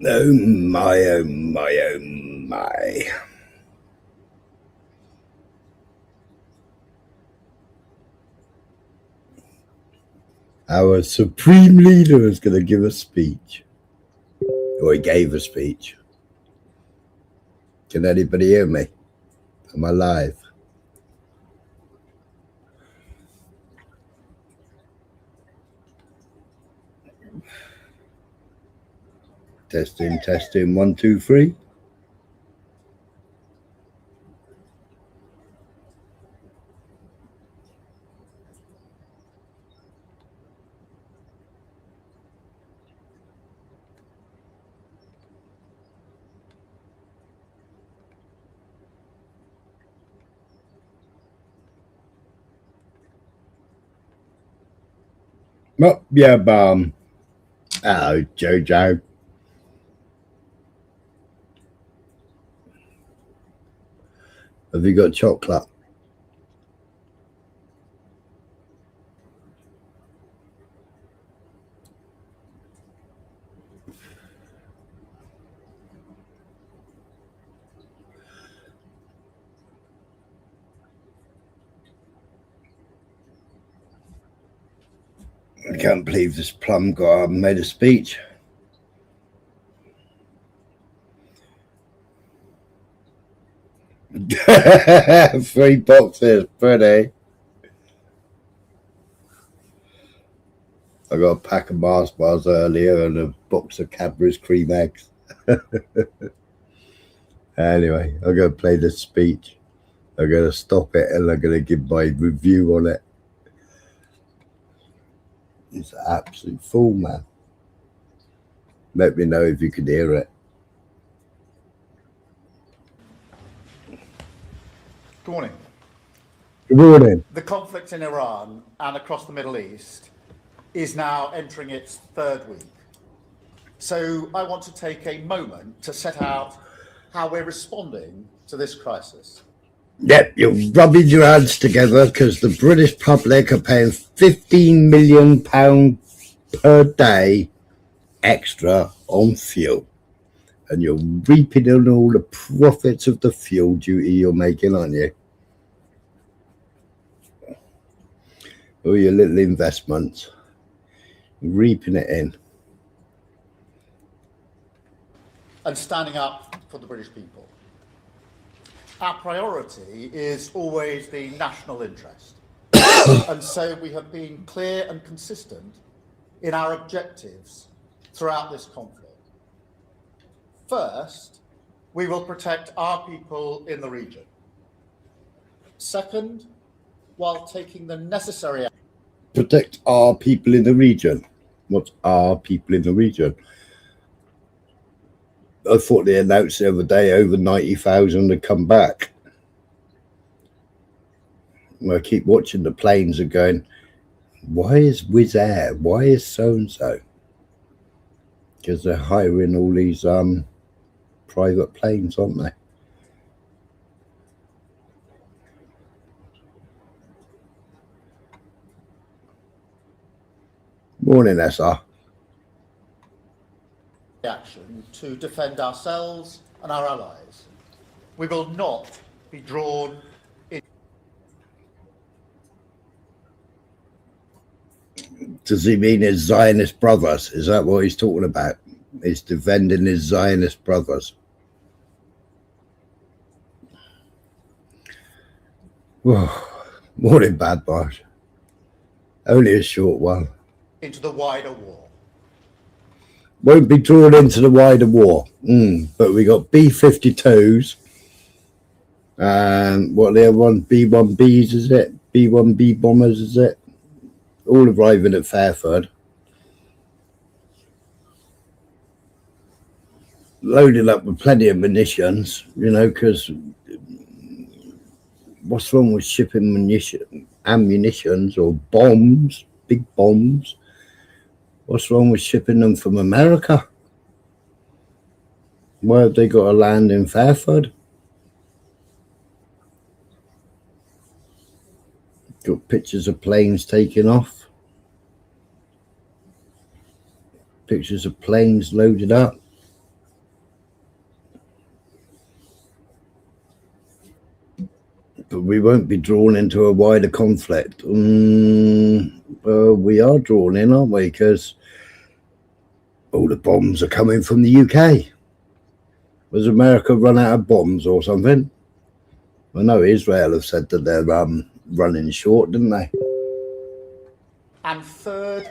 Oh my, oh my, oh my. Our supreme leader is going to give a speech. Or he gave a speech. Can anybody hear me? Am I live? Testing, testing, 1, 2, 3. Up your bum. Hello, Jojo. Have you got chocolate? I can't believe this plum guy made a speech. Three boxes, pretty. I got a pack of Mars bars earlier and a box of Cadbury's cream eggs. Anyway, I'm going to play this speech. I'm going to stop it and I'm going to give my review on it. It's an absolute fool, man. Let me know if you can hear it. Good morning. Good morning. The conflict in Iran and across the Middle East is now entering its third week. So I want to take a moment to set out how we're responding to this crisis. Yep, you're rubbing your hands together because the British public are paying £15 million per day extra on fuel. And you're reaping in all the profits of the fuel duty you're making, aren't you? All your little investments. Reaping it in. And standing up for the British people. Our priority is always the national interest. And so we have been clear and consistent in our objectives throughout this conflict. First, we will protect our people in the region. Second, while taking the necessary action. Protect our people in the region. What's our people in the region? I thought they announced the other day over 90,000 had come back. I keep watching the planes and going, why is Wizz Air? Why is so-and-so? Because they're hiring all these private planes, aren't they? Morning, SR. Action to defend ourselves and our allies. We will not be drawn in. Does he mean his Zionist brothers? Is that what he's talking about? He's defending his Zionist brothers. Morning, Bad Boys. Only a short one. Into the wider war. Won't be drawn into the wider war. But we got B-52s. And what the other one? B-1Bs, is it? B-1B bombers, is it? All arriving at Fairford. Loaded up with plenty of munitions, you know, because what's wrong with shipping ammunitions or bombs, big bombs? What's wrong with shipping them from America? Why have they got to land in Fairford? Got pictures of planes taking off. Pictures of planes loaded up. we won't be drawn into a wider conflict. We are drawn in, aren't we? Because all the bombs are coming from the UK. Has America run out of bombs or something? I know Israel have said that they're running short, didn't they? And third,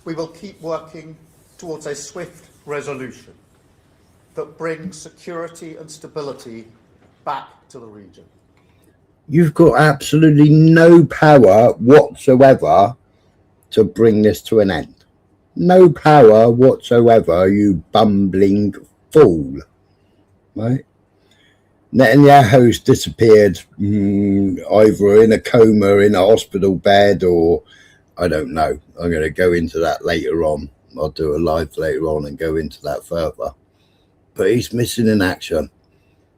we will keep working towards a swift resolution that brings security and stability back to the region. You've got absolutely no power whatsoever to bring this to an end. No power whatsoever, you bumbling fool. Right? Netanyahu's disappeared, either in a coma, in a hospital bed, or I don't know. I'm going to go into that later on. I'll do a live later on and go into that further. But he's missing in action.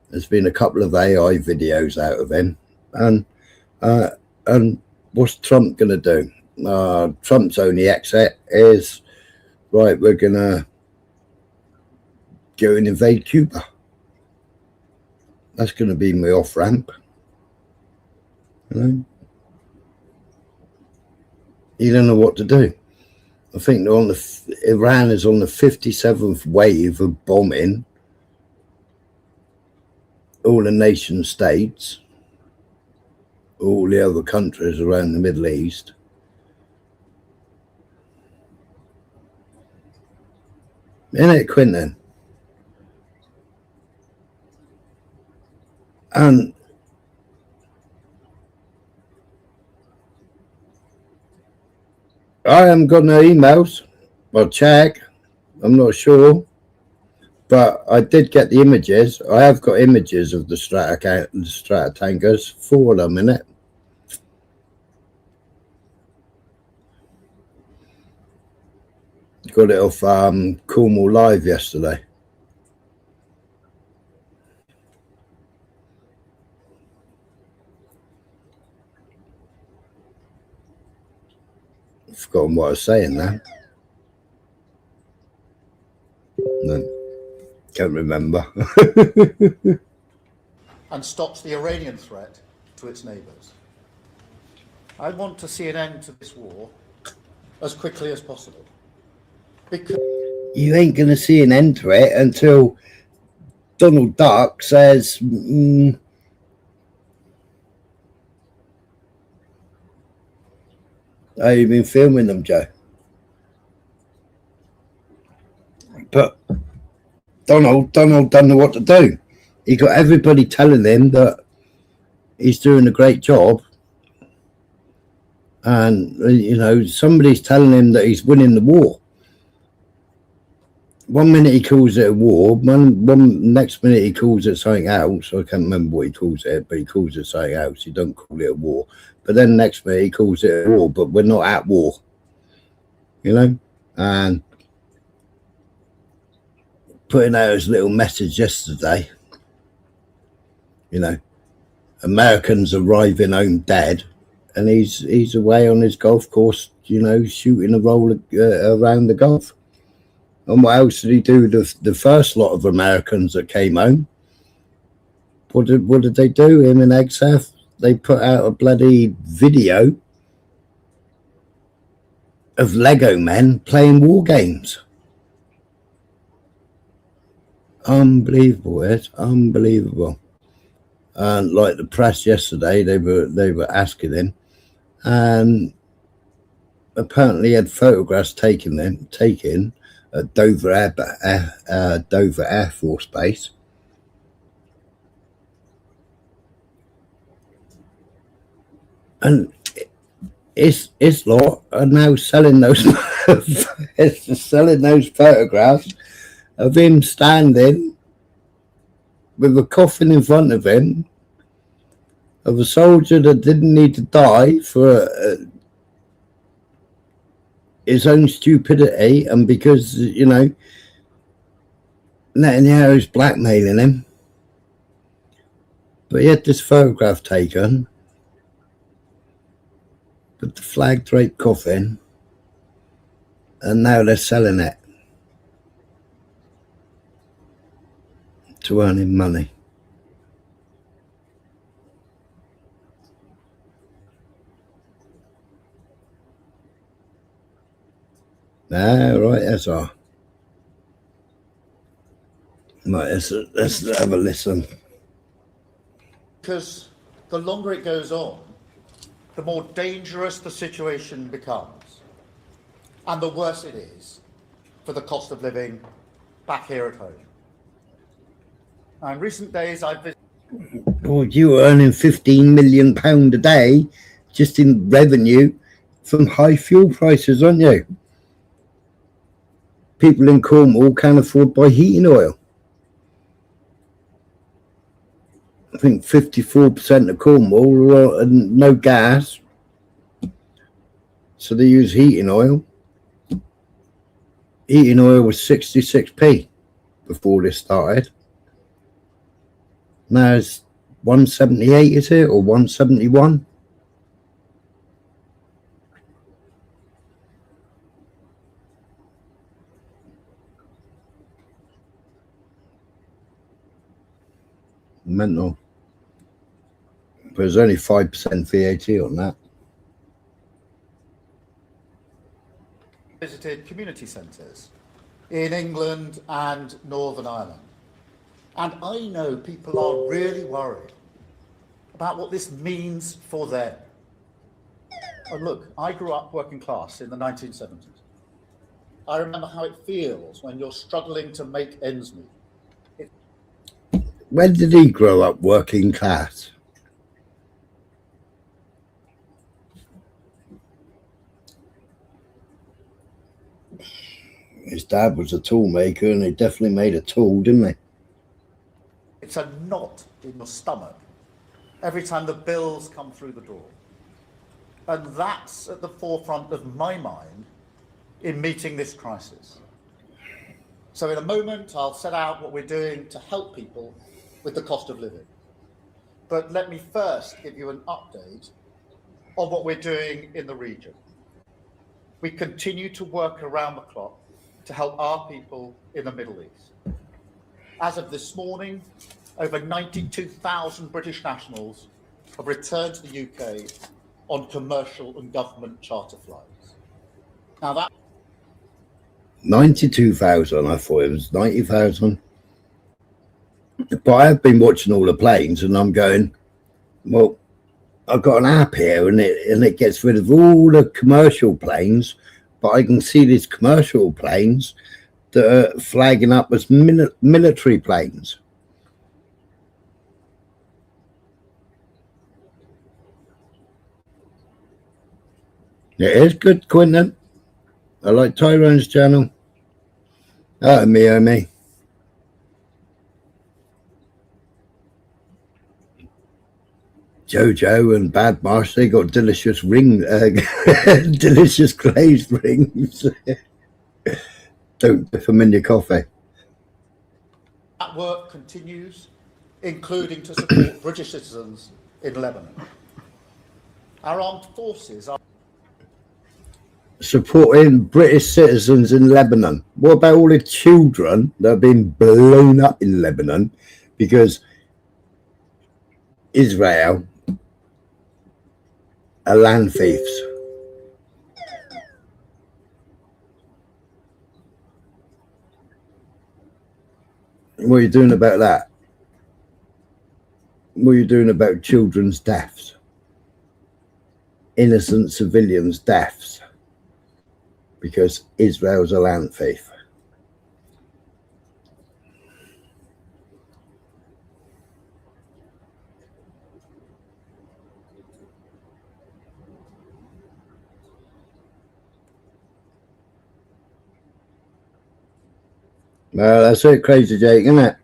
There's been a couple of AI videos out of him. And what's Trump going to do? Trump's only exit is, right, we're going to go and invade Cuba. That's going to be my off-ramp. You know? You don't know what to do. I think they're on Iran is on the 57th wave of bombing all the nation states, all the other countries around the Middle East. Isn't it, Quentin? And I haven't got no emails. I'll check. I'm not sure. But I did get the images. I have got images of the Stratotankers, 4 of them in it. Got it off Cornwall Live yesterday. I've forgotten what I was saying now. No, can't remember. And stops the Iranian threat to its neighbours. I want to see an end to this war as quickly as possible. Because you ain't going to see an end to it until Donald Duck says, oh, you've been filming them, Joe. But Donald don't know what to do. He got everybody telling him that he's doing a great job. And, you know, somebody's telling him that he's winning the war. 1 minute he calls it a war, one next minute he calls it something else. I can't remember what he calls it, but he calls it something else. He don't call it a war. But then next minute he calls it a war, but we're not at war. You know? And putting out his little message yesterday, you know, Americans arriving home dead, and he's away on his golf course, you know, shooting a roll around the golf. And what else did he do? The first lot of Americans that came home, what did they do? Him and Exaf, they put out a bloody video of Lego men playing war games. Unbelievable, it's unbelievable. And like the press yesterday, they were asking him, and apparently he had photographs taken at Dover Air Force Base. And it's lot are now selling those selling those photographs of him standing with a coffin in front of him of a soldier that didn't need to die for his own stupidity, and because, you know, Netanyahu's blackmailing him. But he had this photograph taken with the flag draped coffin, and now they're selling it to earn him money. Ah, right, that's all. Right, let's have a listen. Because the longer it goes on, the more dangerous the situation becomes, and the worse it is for the cost of living back here at home. Now, in recent days, I've visited. Oh, you were earning £15 million a day just in revenue from high fuel prices, aren't you? People in Cornwall can't afford to buy heating oil. I think 54% of Cornwall are no gas, so they use heating oil. Heating oil was 66p before this started. Now it's 178, is it, or 171? Mental. But there's only 5% VAT on that. Visited community centres in England and Northern Ireland. And I know people are really worried about what this means for them. And look, I grew up working class in the 1970s. I remember how it feels when you're struggling to make ends meet. When did he grow up working class? His dad was a tool maker, and he definitely made a tool, didn't he? It's a knot in your stomach every time the bills come through the door. And that's at the forefront of my mind in meeting this crisis. So in a moment, I'll set out what we're doing to help people with the cost of living. But let me first give you an update on what we're doing in the region. We continue to work around the clock to help our people in the Middle East. As of this morning, over 92,000 British nationals have returned to the UK on commercial and government charter flights. Now that 92,000, I thought it was 90,000. But I've been watching all the planes, and I'm going, well, I've got an app here, and it gets rid of all the commercial planes, but I can see these commercial planes that are flagging up as military planes. It is good, Quentin. I like Tyrone's channel. Oh, me. Jojo and Bad Marsh, they got delicious delicious glazed rings. Don't dip them in your coffee. That work continues, including to support British citizens in Lebanon. Our armed forces are supporting British citizens in Lebanon. What about all the children that have been blown up in Lebanon because Israel are land thieves? What are you doing about that? What are you doing about children's deaths? Innocent civilians' deaths? Because Israel's a land thief. Well, that's it, Crazy Jake, isn't it?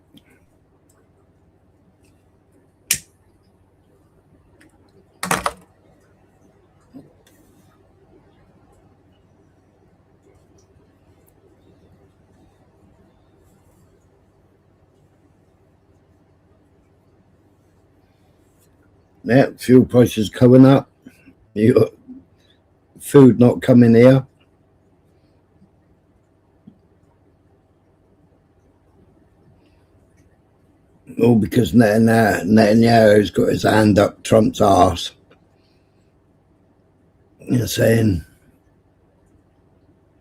Yeah, fuel prices going up. You got food not coming here. All because Netanyahu's got his hand up Trump's arse. You're saying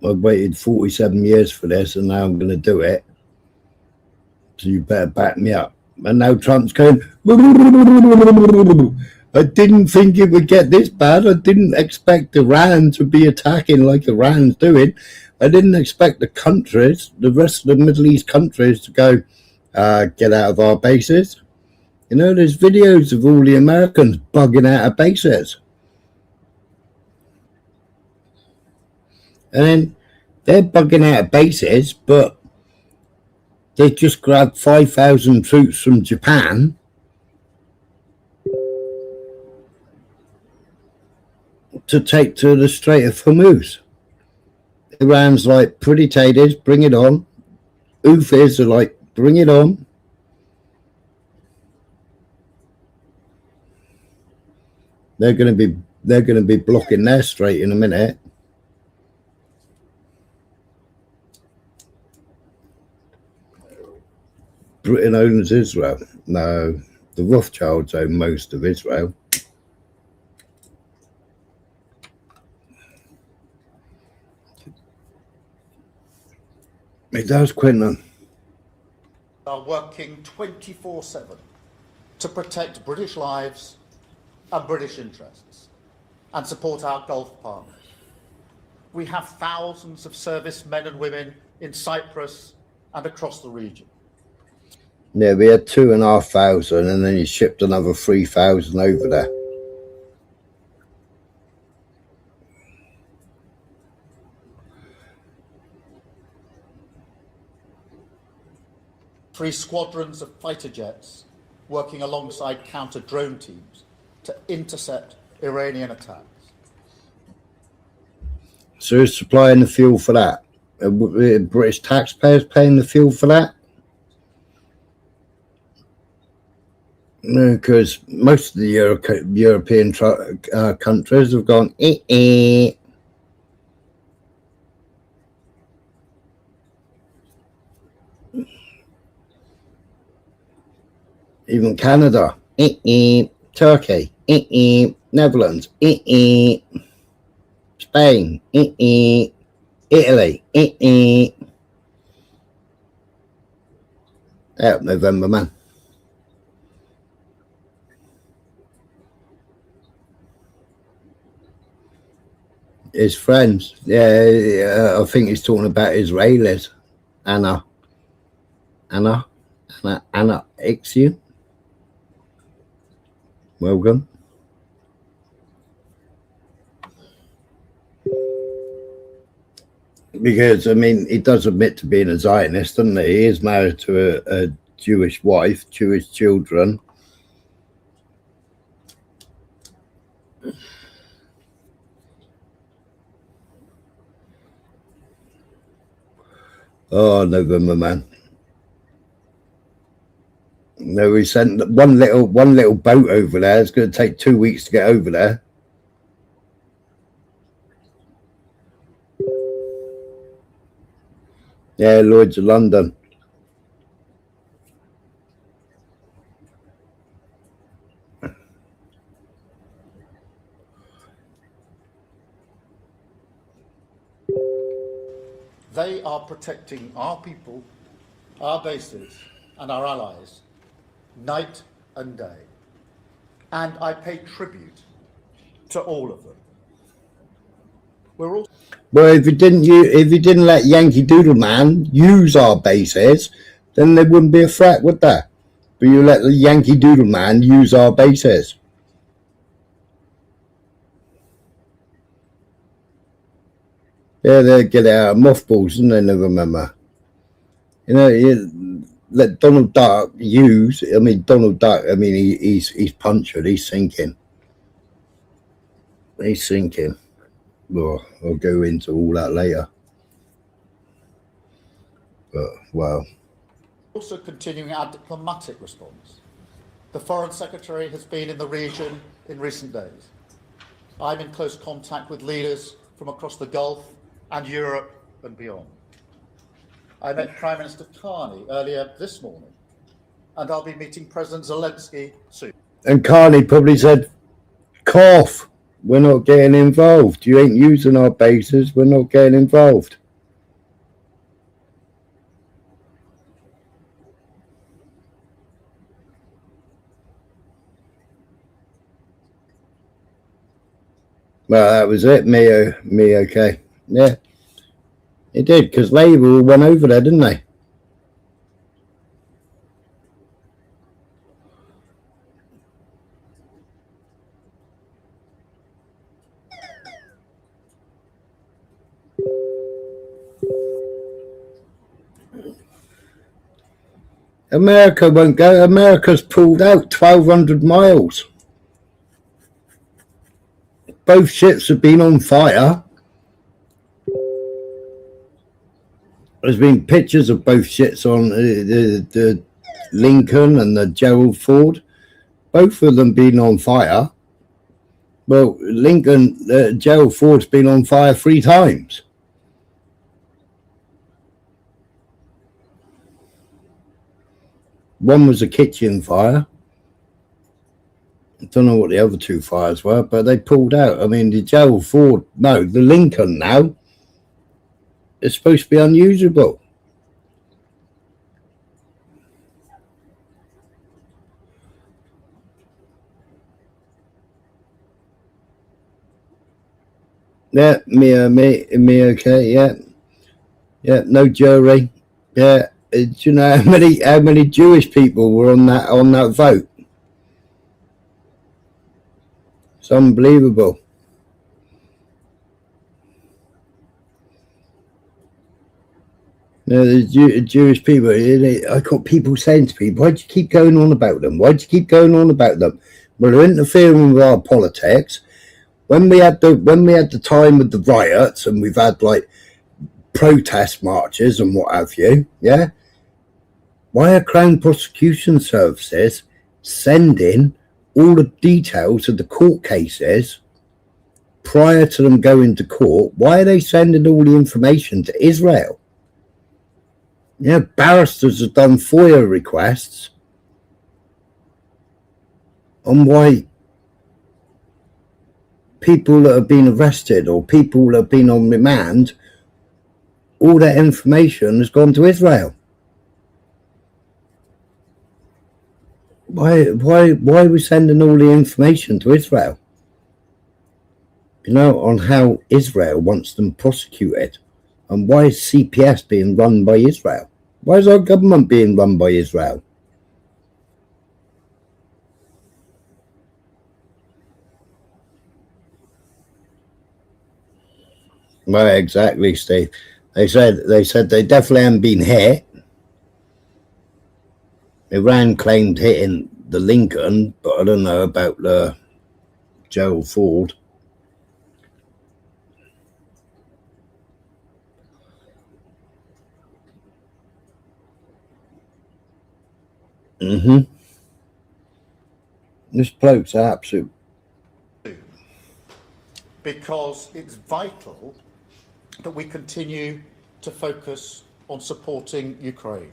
I waited 47 years for this, and now I'm going to do it. So you better back me up. And now Trump's going, I didn't think it would get this bad. I didn't expect Iran to be attacking like Iran's doing. I didn't expect the countries, the rest of the Middle East countries, to go, get out of our bases. You know, there's videos of all the Americans bugging out of bases. And then they're bugging out of bases, but they just grabbed 5,000 troops from Japan to take to the Strait of Hormuz. Iran's like, pretty taters, bring it on. Houthis are like, bring it on. They're going to be blocking their strait in a minute. Britain owns Israel. No, the Rothschilds own most of Israel. It does, Quentin. Are working 24/7 to protect British lives and British interests and support our Gulf partners. We have thousands of servicemen and women in Cyprus and across the region. Yeah, we had 2,500, and then you shipped another 3,000 over there. Three squadrons of fighter jets working alongside counter-drone teams to intercept Iranian attacks. So who's supplying the fuel for that? British taxpayers paying the fuel for that? No, because most of the European countries have gone, Even Canada, Turkey, Netherlands, Spain, Italy, out November, man. His friends, yeah, I think he's talking about Israelis. Anna Ixion. Welcome. Because, I mean, he does admit to being a Zionist, doesn't he? He is married to a Jewish wife, Jewish children. Oh, November, man. No, we sent one little boat over there. It's going to take 2 weeks to get over there. Yeah, Lloyd's of London. They are protecting our people, our bases, and our allies night and day. And I pay tribute to all of them. We're all. Well, if you didn't let Yankee Doodle Man use our bases, then there wouldn't be a threat, would there? But you let the Yankee Doodle Man use our bases. Yeah, they get it out of mothballs, and they never remember. You know, you let Donald Duck use. I mean, Donald Duck. I mean, he's punctured. He's sinking. He's sinking. Well, I'll go into all that later. But wow. Also continuing our diplomatic response. The Foreign Secretary has been in the region in recent days. I'm in close contact with leaders from across the Gulf and Europe and beyond. I met Prime Minister Carney earlier this morning, and I'll be meeting President Zelensky soon. And Carney probably said, cough, We're not getting involved. You ain't using our bases. We're not getting involved. Well, that was it. Me, okay. Yeah, it did, because Labour went over there, didn't they? America won't go. America's pulled out 1,200 miles. Both ships have been on fire. There's been pictures of both ships on the Lincoln and the Gerald Ford. Both of them been on fire. Well, Gerald Ford's been on fire 3 times. One was a kitchen fire. I don't know what the other 2 fires were, but they pulled out. I mean, the Gerald Ford, no, the Lincoln now is supposed to be unusable. Yeah, me okay, yeah, no jury. Yeah, do you know how many Jewish people were on that vote? It's unbelievable. The Jewish people, I got people saying to me, why do you keep going on about them? Why do you keep going on about them? Well, they're interfering with our politics. When we had the time with the riots, and we've had like protest marches and what have you, yeah? Why are Crown Prosecution Services sending all the details of the court cases prior to them going to court? Why are they sending all the information to Israel? Yeah, barristers have done FOIA requests on why people that have been arrested or people that have been on remand, all that information has gone to Israel. Why are we sending all the information to Israel? You know, on how Israel wants them prosecuted. And why is CPS being run by Israel? Why is our government being run by Israel? Well, exactly, Steve. They said they definitely haven't been hit. Iran claimed hitting the Lincoln, but I don't know about the Gerald Ford. This bloke's absolute. Because it's vital that we continue to focus on supporting Ukraine.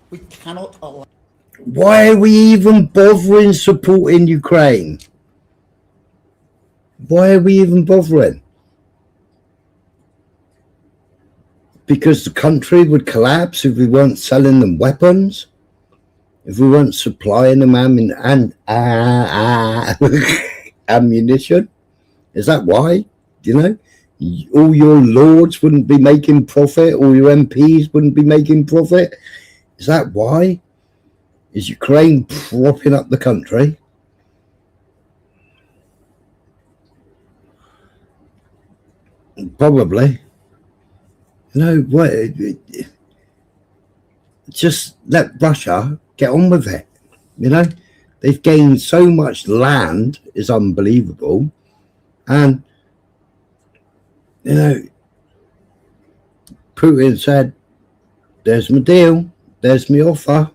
We cannot allow. Why are we even bothering supporting Ukraine? Why are we even bothering? Because the country would collapse if we weren't selling them weapons, if we weren't supplying them ammunition. Is that why? You know, all your lords wouldn't be making profit, all your MPs wouldn't be making profit. Is that why? Is Ukraine propping up the country? Probably. No, what? Just let Russia get on with it. You know, they've gained so much land, it's unbelievable. And, you know, Putin said, there's my deal, there's my offer.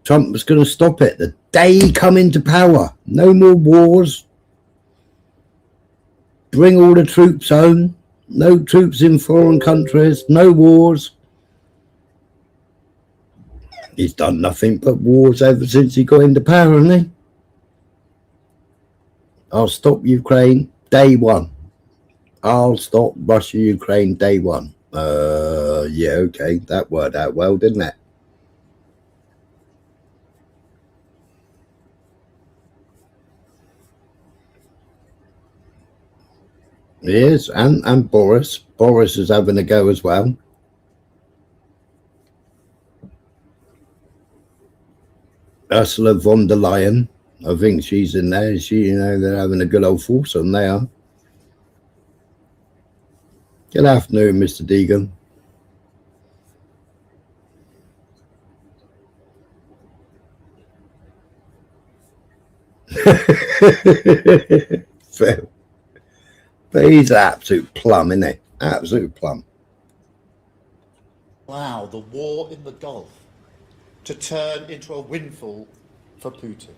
Trump was going to stop it the day he come into power. No more wars. Bring all the troops home. No troops in foreign countries. No wars. He's done nothing but wars ever since he got into power, hasn't he? I'll stop Ukraine day one. I'll stop Russia, Ukraine day one. Yeah, okay. That worked out well, didn't it? Yes, and Boris. Boris is having a go as well. Ursula von der Leyen, I think she's in there. They're having a good old foursome. They are. Good afternoon, Mr. Deegan. But he's an absolute plum, isn't he? Absolute plum. Allow the war in the Gulf to turn into a windfall for Putin.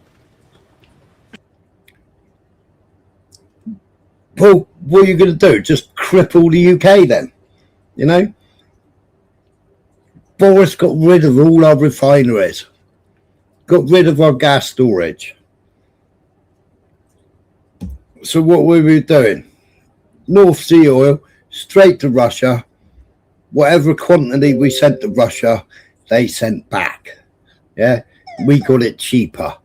Well, what are you going to do? Just cripple the UK then? You know? Boris got rid of all our refineries. Got rid of our gas storage. So what were we doing? North Sea oil, straight to Russia. Whatever quantity we sent to Russia, they sent back. Yeah? We got it cheaper.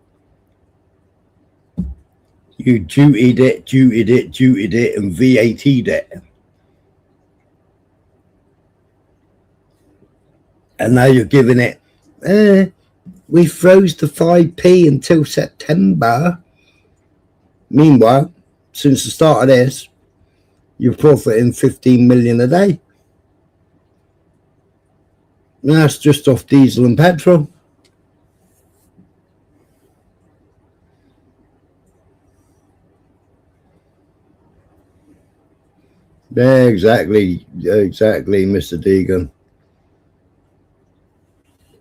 You dutied it, and VAT'd it. And now you're giving it, we froze to 5p until September. Meanwhile, since the start of this, you're profiting 15 million a day. And that's just off diesel and petrol. Yeah, exactly, Mr. Deegan.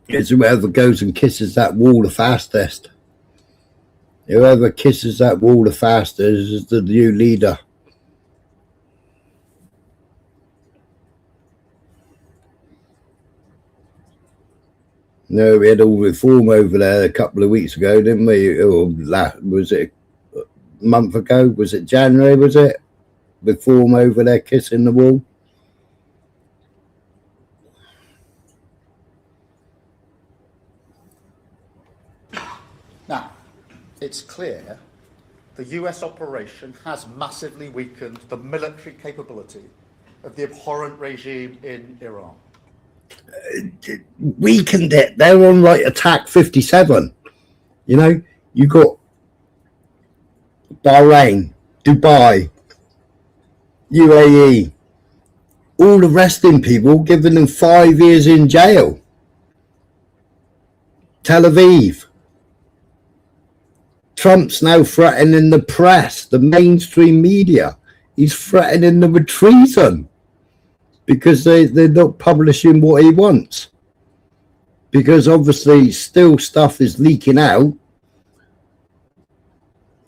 It's whoever goes and kisses that wall the fastest. Whoever kisses that wall the fastest is the new leader. No, we had all reform over there a couple of weeks ago, didn't we? Or was it a month ago? Was it January, was it? Reform over there kissing the wall. Now, it's clear the US operation has massively weakened the military capability of the abhorrent regime in Iran. Weakened it. They're on like attack 57. You know, you got Bahrain, Dubai, UAE, all arresting people, giving them 5 years in jail. Tel Aviv. Trump's now threatening the press, the mainstream media. He's threatening them with treason because they're not publishing what he wants. Because obviously still stuff is leaking out.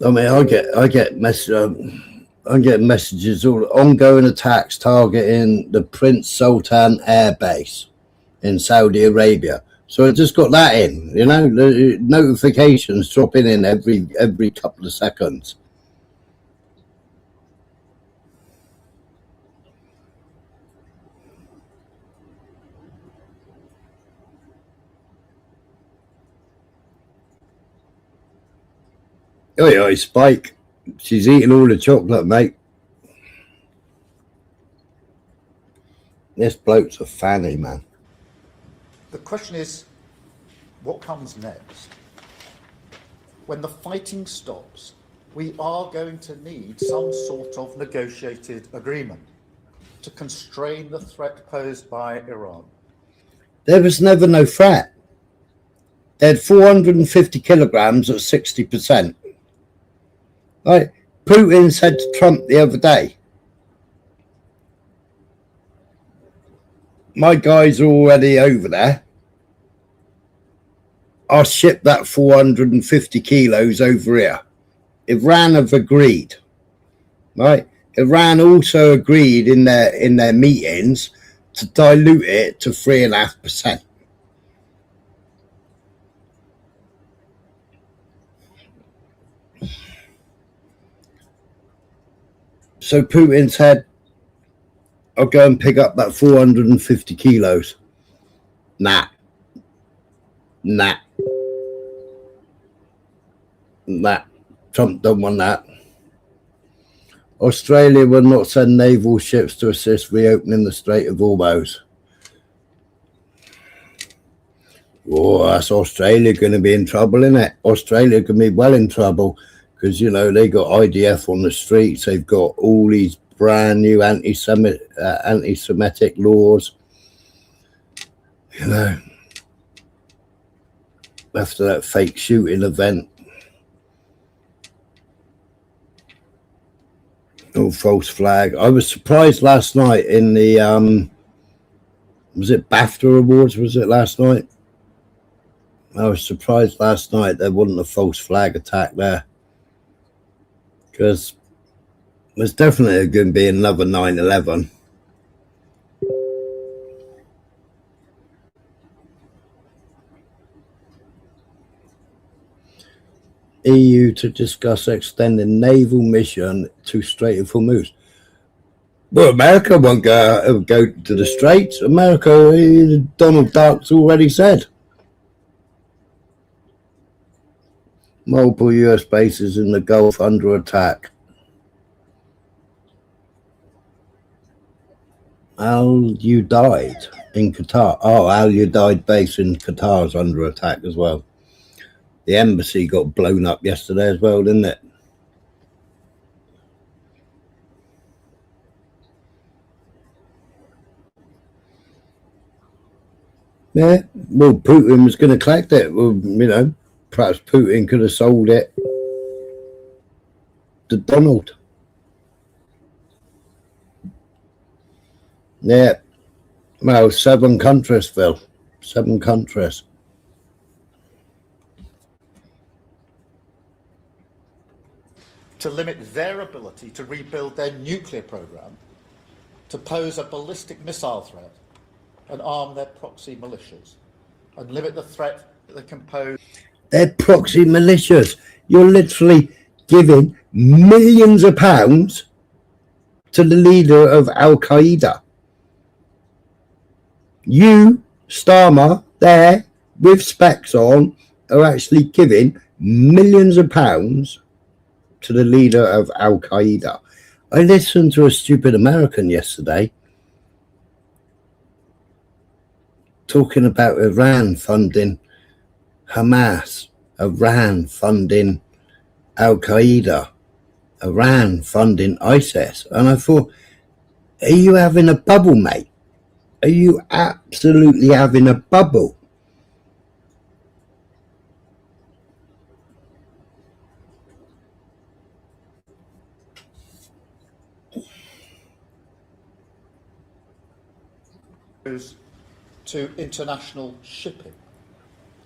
I mean, I get messages, all ongoing attacks targeting the Prince Sultan Air Base in Saudi Arabia. So I just got that in, you know, the notifications dropping in every couple of seconds. Oi, Spike. She's eating all the chocolate, mate. This bloke's a fanny, man. The question is, what comes next? When the fighting stops, we are going to need some sort of negotiated agreement to constrain the threat posed by Iran. There was never no threat. They had 450 kilograms at 60%. Right? Putin said to Trump the other day, my guys are already over there. I'll ship that 450 kilos over here. Iran have agreed. Right? Iran also agreed in their meetings to dilute it to 3.5%. So Putin said, I'll go and pick up that 450 kilos. Nah. Trump don't want that. Australia will not send naval ships to assist reopening the Strait of Hormuz. Oh, that's Australia going to be in trouble, isn't it? Australia going to be well in trouble because, you know, they got IDF on the streets. They've got all these brand new anti-Semitic laws. You know, after that fake shooting event. Oh, false flag. I was surprised last night in the, was it BAFTA Awards, was it last night? I was surprised last night there wasn't a false flag attack there. Because there's definitely going to be another 9/11. EU to discuss extending naval mission to Strait of Hormuz. Well, America won't go to the Straits. America, Donald Duck's already said. Multiple US bases in the Gulf under attack. Al Udeid in Qatar. Oh, Al Udeid base in Qatar is under attack as well. The embassy got blown up yesterday as well, didn't it? Yeah, well, Putin was going to collect it. Well, you know, perhaps Putin could have sold it to Donald. Yeah, well, 7 countries, Phil. 7 countries. To limit their ability to rebuild their nuclear program, to pose a ballistic missile threat and arm their proxy militias, and limit the threat that they can pose. They're proxy militias. You're literally giving millions of pounds to the leader of Al Qaeda. You, Starmer, there with specs on, are actually giving millions of pounds to the leader of Al Qaeda. I listened to a stupid American yesterday talking about Iran funding Hamas, Iran funding Al Qaeda, Iran funding ISIS. And I thought, are you having a bubble, mate? Are you absolutely having a bubble? To international shipping,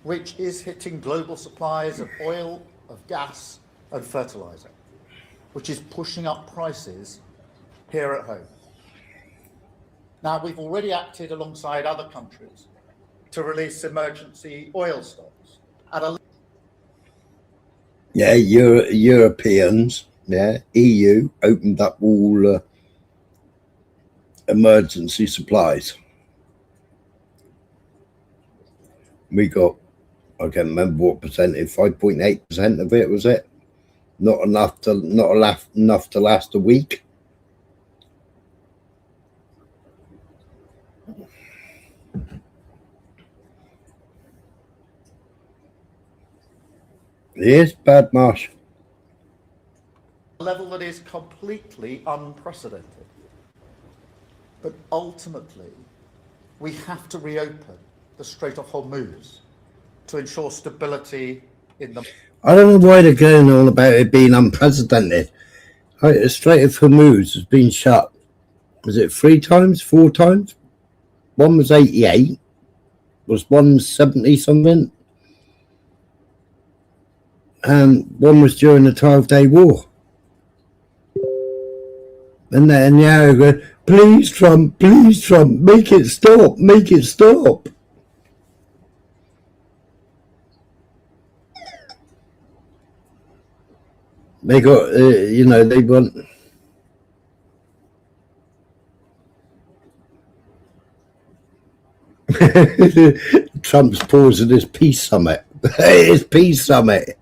which is hitting global supplies of oil, of gas and fertilizer, which is pushing up prices here at home. Now, we've already acted alongside other countries to release emergency oil stocks at a... Yeah, Europeans, yeah, EU opened up all emergency supplies. We got, I can't remember what percentage, 5.8% of it, was it? Not enough to last a week. Yes, bad marsh. A level that is completely unprecedented. But ultimately, we have to reopen the Strait of Hormuz to ensure stability in the... I don't know why they're going on about it being unprecedented. The Strait of Hormuz has been shut, was it 3 times, 4 times? One was 88, was one 70 something, and one was during the 12-day war. And then now they're going, please Trump, make it stop, make it stop. They got, you know, they want... Trump's pausing his peace summit. His peace summit.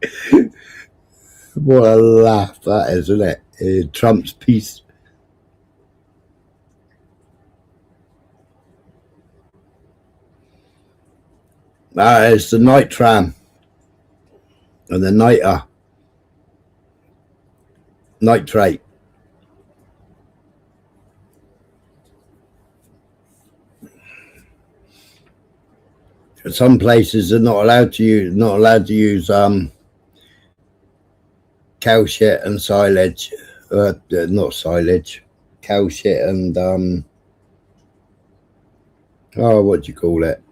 What a laugh that is, isn't it? Trump's peace. It's the night tram and the nitrate. Some places are not allowed to use cow shit and silage, not silage, cow shit and what do you call it?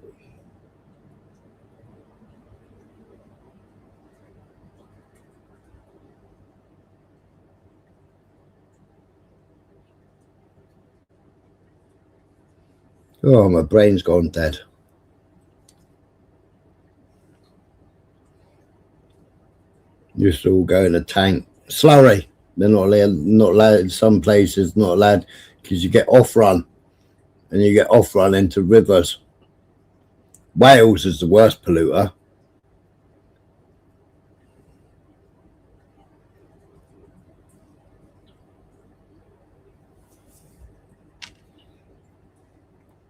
Oh, my brain's gone dead. Used to all go in a tank. Slurry. They're not allowed. Some places not allowed because you get off run, and you get off run into rivers. Wales is the worst polluter.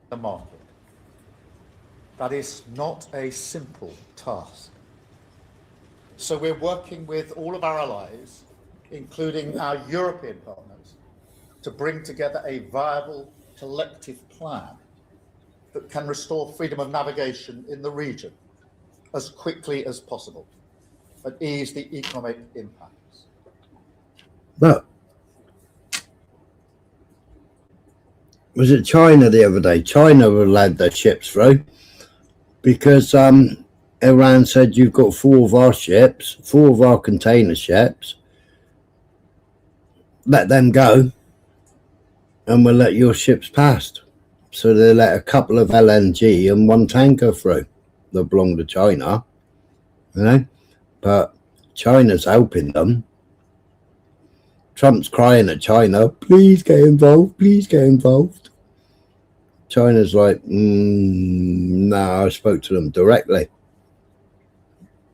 The market. That is not a simple task. So we're working with all of our allies, including our European partners, to bring together a viable collective plan that can restore freedom of navigation in the region as quickly as possible and ease the economic impacts. Look, was it China the other day? China allowed their ships through because Iran said you've got 4 of our ships, 4 of our container ships, let them go and we'll let your ships past. So they let a couple of LNG and 1 tanker through that belong to China, you know, but China's helping them. Trump's crying at China, please get involved, please get involved. China's like, no, I spoke to them directly.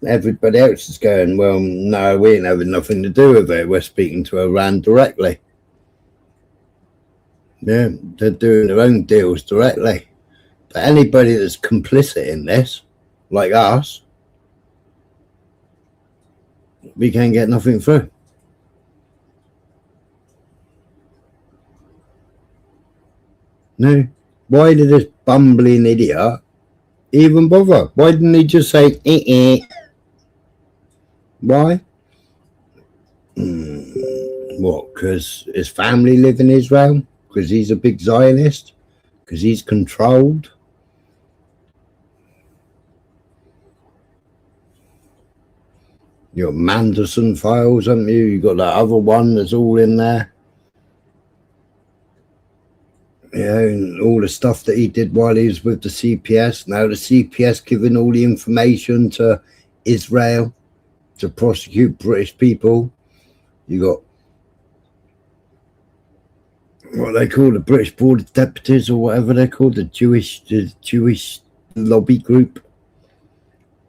Everybody else is going, well, no, we ain't having nothing to do with it. We're speaking to Iran directly. Yeah, they're doing their own deals directly. But anybody that's complicit in this, like us, we can't get nothing through. No. Why did this bumbling idiot even bother? Why didn't he just say, Why? What, because his family live in Israel? Because he's a big Zionist? Because he's controlled? You got Manderson files, haven't you? You got that other one that's all in there. Yeah, and all the stuff that he did while he was with the CPS. Now the CPS giving all the information to Israel to prosecute British people. You got what they call the British Board of Deputies or whatever they're called, the Jewish lobby group,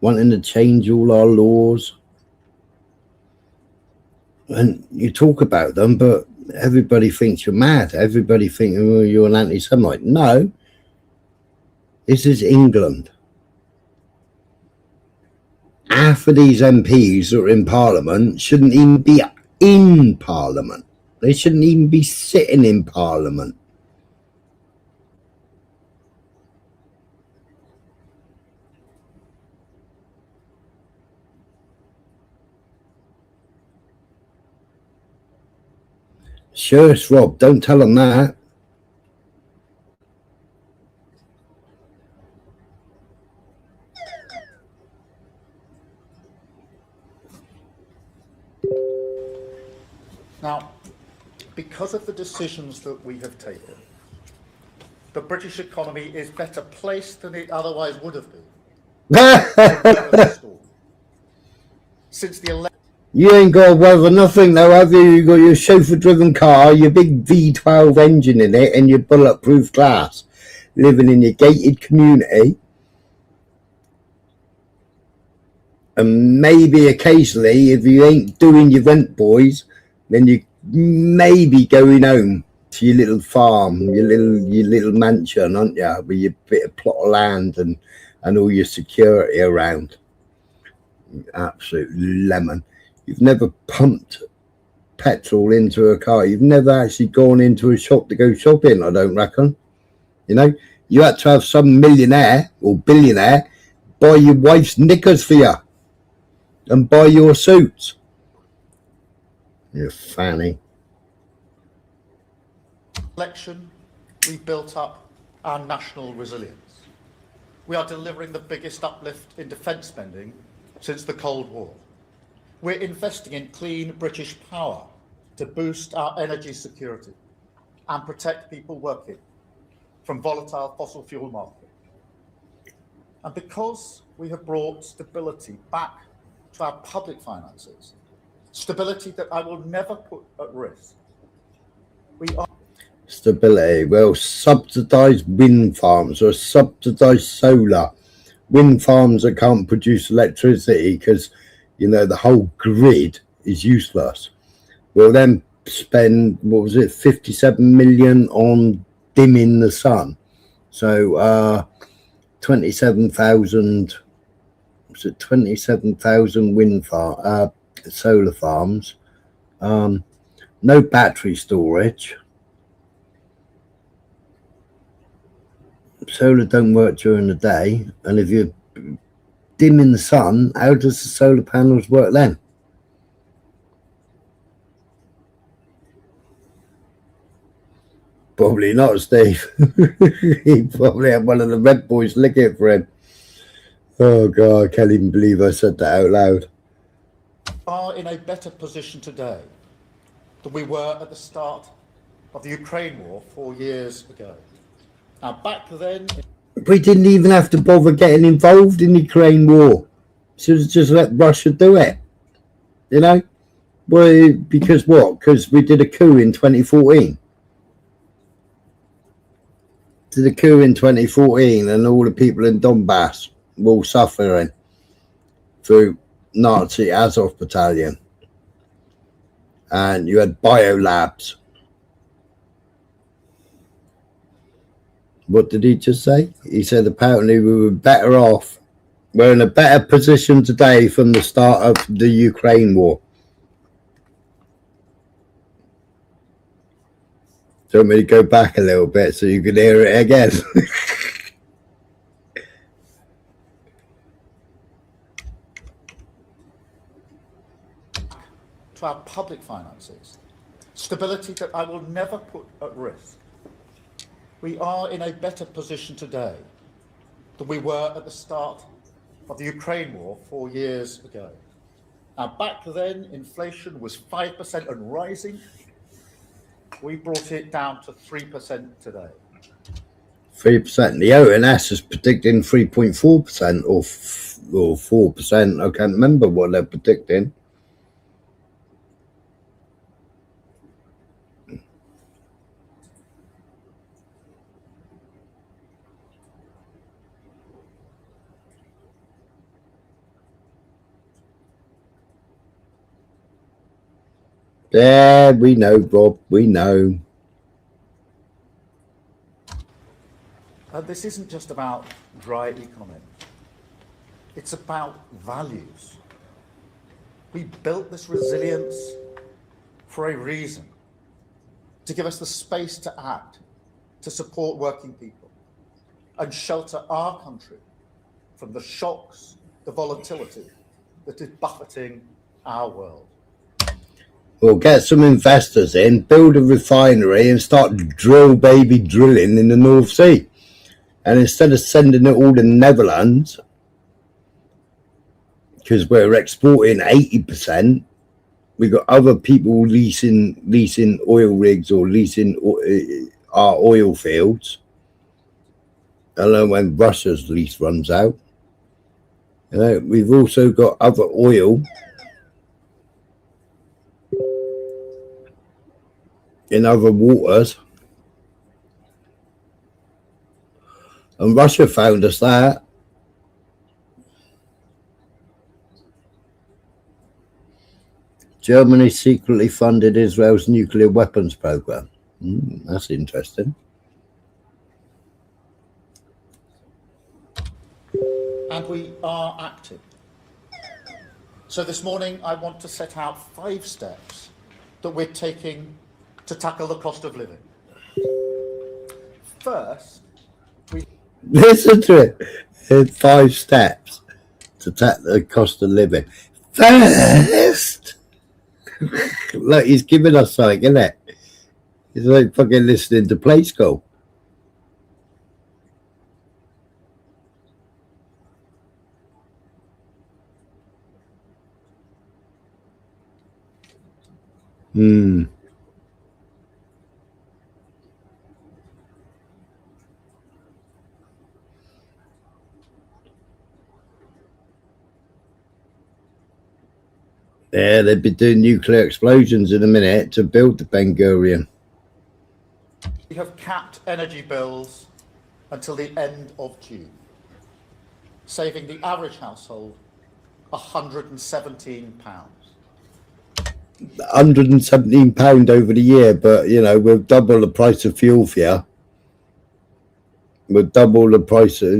wanting to change all our laws. And you talk about them, but everybody thinks you're mad. Everybody thinks, oh, you're an anti-Semite. No, this is England. Half of these MPs that are in Parliament shouldn't even be in Parliament. They shouldn't even be sitting in Parliament. Shush, Rob, don't tell them that. Now, because of the decisions that we have taken, the British economy is better placed than it otherwise would have been. Since the election. You ain't got to weather nothing though, have you? You got your chauffeur-driven car, your big V12 engine in it, and your bulletproof glass. living in your gated community, and maybe occasionally, if you ain't doing your rent, boys, then you maybe going home to your little farm, your little mansion, aren't you, with your bit of plot of land and all your security around. Absolute lemon. You've never pumped petrol into a car. You've never actually gone into a shop to go shopping, I don't reckon. You know, you had to have some millionaire or billionaire buy your wife's knickers for you and buy your suits. You fanny. Election, we built up our national resilience. We are delivering the biggest uplift in defence spending since the Cold War. We're investing in clean British power to boost our energy security and protect people working from volatile fossil fuel markets. And because we have brought stability back to our public finances, stability that I will never put at risk, we are... Stability, well, subsidised wind farms or subsidised solar. Wind farms that can't produce electricity because, you know, the whole grid is useless. We'll then spend, what was it, 57 million on dimming the sun. So 27,000, was it 27,000 wind farm, solar farms, no battery storage. Solar don't work during the day, and if you're dimming the sun, how does the solar panels work then? Probably not, Steve. He probably had one of the Red Boys lick it for him. Oh God, I can't even believe I said that out loud. Are in a better position today than we were at the start of the Ukraine war 4 years ago. Now, back then, we didn't even have to bother getting involved in the Ukraine war. Should have just let Russia do it. You know? Well, because what? Because we did a coup in 2014. Did a coup in 2014 and all the people in Donbass were all suffering through Nazi Azov battalion. And you had biolabs. What did he just say? He said apparently we were better off. We're in a better position today from the start of the Ukraine war. Do you want me to go back a little bit so you can hear it again? to our public finances, stability that I will never put at risk. We are in a better position today than we were at the start of the Ukraine war 4 years ago. Now, back then, inflation was 5% and rising. We brought it down to 3% today. 3%. The ONS is predicting 3.4% or 4%. I can't remember what they're predicting. Yeah, we know, Rob. We know. This isn't just about dry economy. It's about values. We built this resilience for a reason, to give us the space to act, to support working people, and shelter our country from the shocks, the volatility that is buffeting our world. We'll get some investors in, build a refinery and start drilling in the North Sea. And instead of sending it all to Netherlands, because we're exporting 80%, we got other people leasing oil rigs or leasing our oil fields. I don't know when Russia's lease runs out. You know, we've also got other oil in other waters. And Russia found us that. Germany secretly funded Israel's nuclear weapons program. That's interesting. And we are active. So this morning, I want to set out 5 steps that we're taking to tackle the cost of living. First, listen to it. 5 steps to tackle the cost of living. First, look, he's giving us something, isn't it? He's like fucking listening to Play School. Yeah, they'd be doing nuclear explosions in a minute to build the Ben Gurion. we have capped energy bills until the end of June, saving the average household £117. £117 over the year, but you know, we'll double the price of fuel for you. We'll double the price of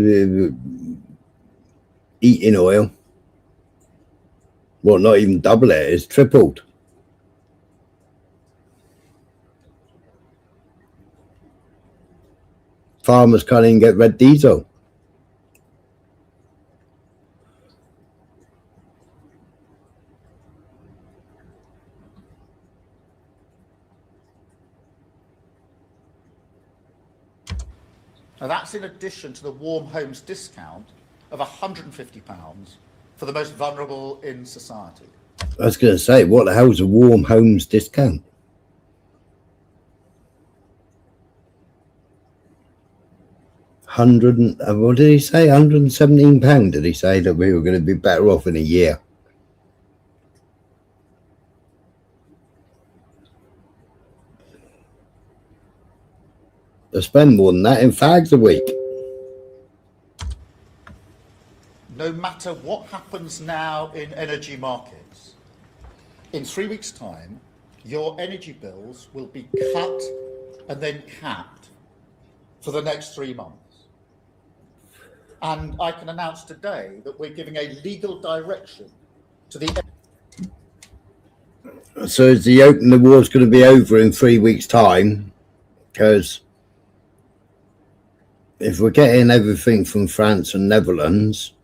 eating oil. Well, not even double it, it's tripled. Farmers can't even get red diesel. Now that's in addition to the Warm Homes discount of £150 for the most vulnerable in society. I was going to say, what the hell's a Warm Homes discount? What did he say? £117, did he say that we were going to be better off in a year? They spend more than that in fags a week. No matter what happens now in energy markets, in 3 weeks' time, your energy bills will be cut and then capped for the next 3 months. And I can announce today that we're giving a legal direction to the... So is the open the war's going to be over in 3 weeks' time? Because if we're getting everything from France and Netherlands,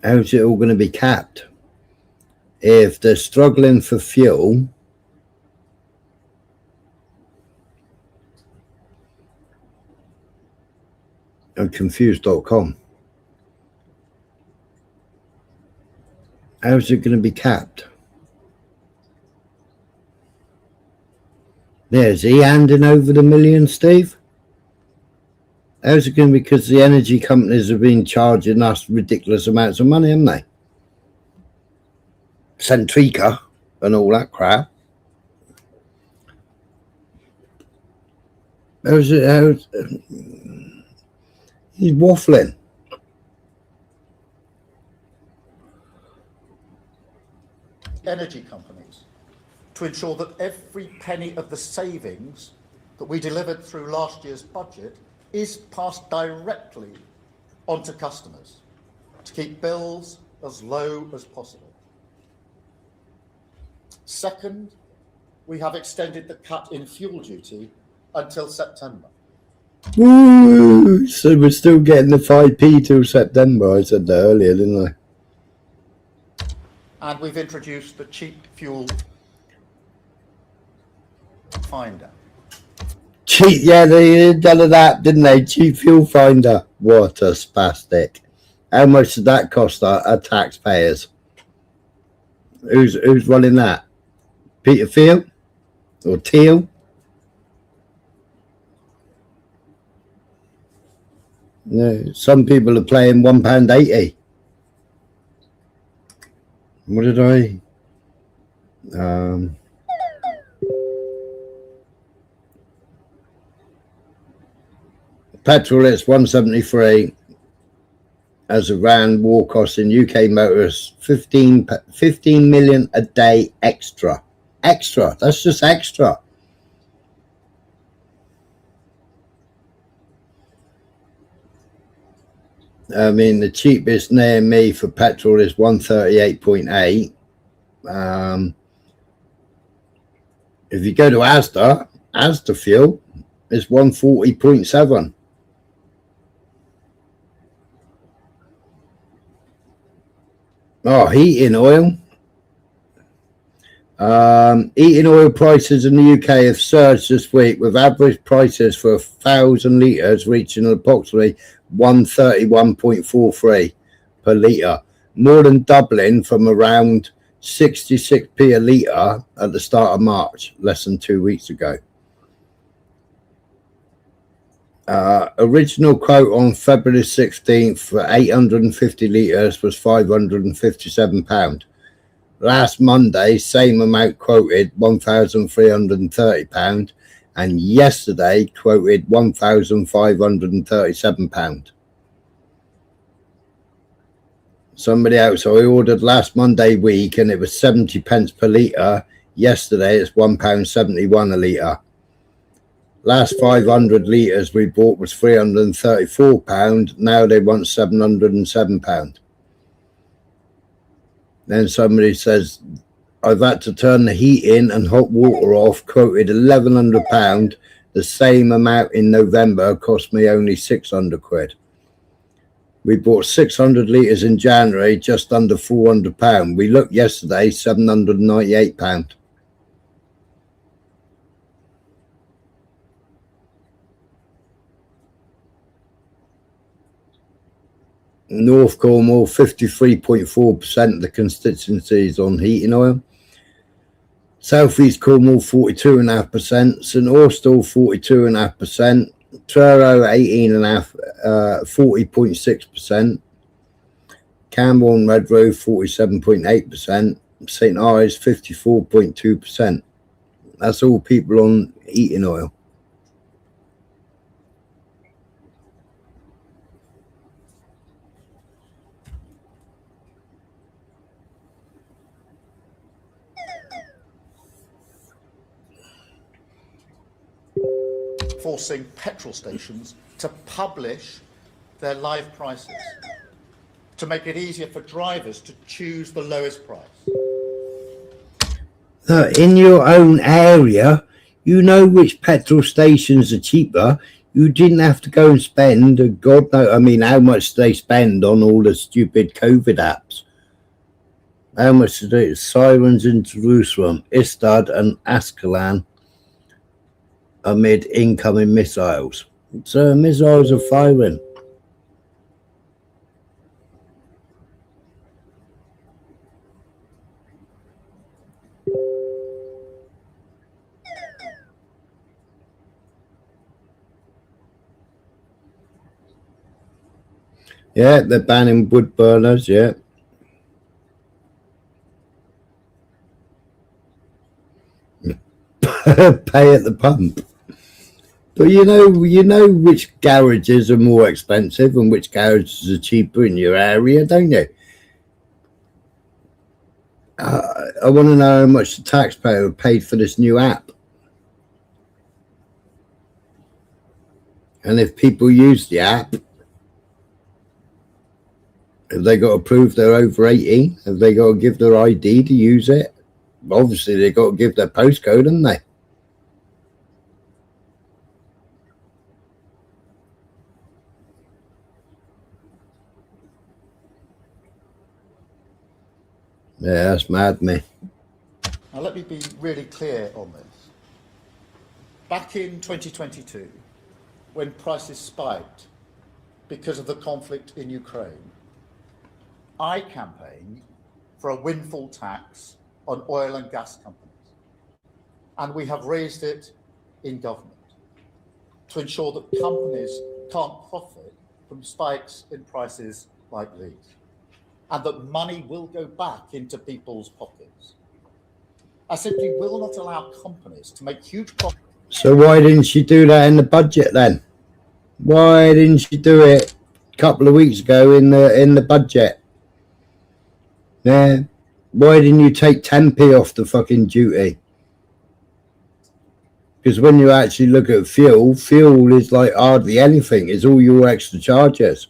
how's it all going to be capped? If they're struggling for fuel, I'm confused.com. How's it going to be capped? There's he handing over the million, Steve? How's it going to be? Because the energy companies have been charging us ridiculous amounts of money, haven't they? Centrica and all that crap. How's it? He's waffling. energy companies to ensure that every penny of the savings that we delivered through last year's budget is passed directly onto customers to keep bills as low as possible. Second, we have extended the cut in fuel duty until September. Woo! So we're still getting the 5p till September. I said that earlier, didn't I? And we've introduced the cheap fuel finder. Cheap, yeah, they done an app, didn't they? Cheap fuel finder. What a spastic. How much did that cost our taxpayers? Who's running that? Peter Field? Or Teal? No, some people are playing £1.80. What did I? Petrol it's 173 as a round war cost in UK motorists 15 million a day extra. That's just extra. I mean, the cheapest near me for petrol is 138.8. If you go to Asda fuel is 140.7. Oh, heating oil. Heating oil prices in the UK have surged this week, with average prices for 1,000 litres reaching approximately 131.43 per litre, more than doubling from around 66p a litre at the start of March, less than 2 weeks ago. Original quote on February 16th for 850 litres was £557. Last Monday, same amount quoted £1,330, and yesterday quoted £1,537. Somebody else, I ordered last Monday week and it was 70 pence per litre. Yesterday it's £1.71 a litre. Last 500 litres we bought was £334. Now they want £707. Then somebody says, I've had to turn the heating and hot water off, quoted £1,100. The same amount in November cost me only £600. We bought 600 litres in January, just under £400. We looked yesterday, £798. North Cornwall, 53.4% of the constituency is on heating oil. South East Cornwall, 42.5%. St Austell, 42.5%. Truro, 18.5%, 40.6%. Campbell and Redrow, 47.8%. St Ives, 54.2%. That's all people on heating oil. Forcing petrol stations to publish their live prices to make it easier for drivers to choose the lowest price. In your own area, you know which petrol stations are cheaper. You didn't have to go and spend, God knows, I mean, how much they spend on all the stupid COVID apps. How much do they? Sirens in Jerusalem, Istad and Ascalon amid incoming missiles. So missiles are firing. Yeah, they're banning wood burners, yeah. Pay at the pump. But you know which garages are more expensive and which garages are cheaper in your area, don't you? I want to know how much the taxpayer paid for this new app. And if people use the app, have they got to prove they're over 18? Have they got to give their ID to use it? Obviously, they've got to give their postcode, haven't they? Yeah, that's mad, me. Now, let me be really clear on this. Back in 2022, when prices spiked because of the conflict in Ukraine, I campaigned for a windfall tax on oil and gas companies. And we have raised it in government to ensure that companies can't profit from spikes in prices like these, and that money will go back into people's pockets. I simply will not allow companies to make huge profits. So why didn't she do that in the budget then? Why didn't you do it a couple of weeks ago in the budget? Yeah. Why didn't you take 10p off the fucking duty? Because when you actually look at fuel is like hardly anything. It's all your extra charges.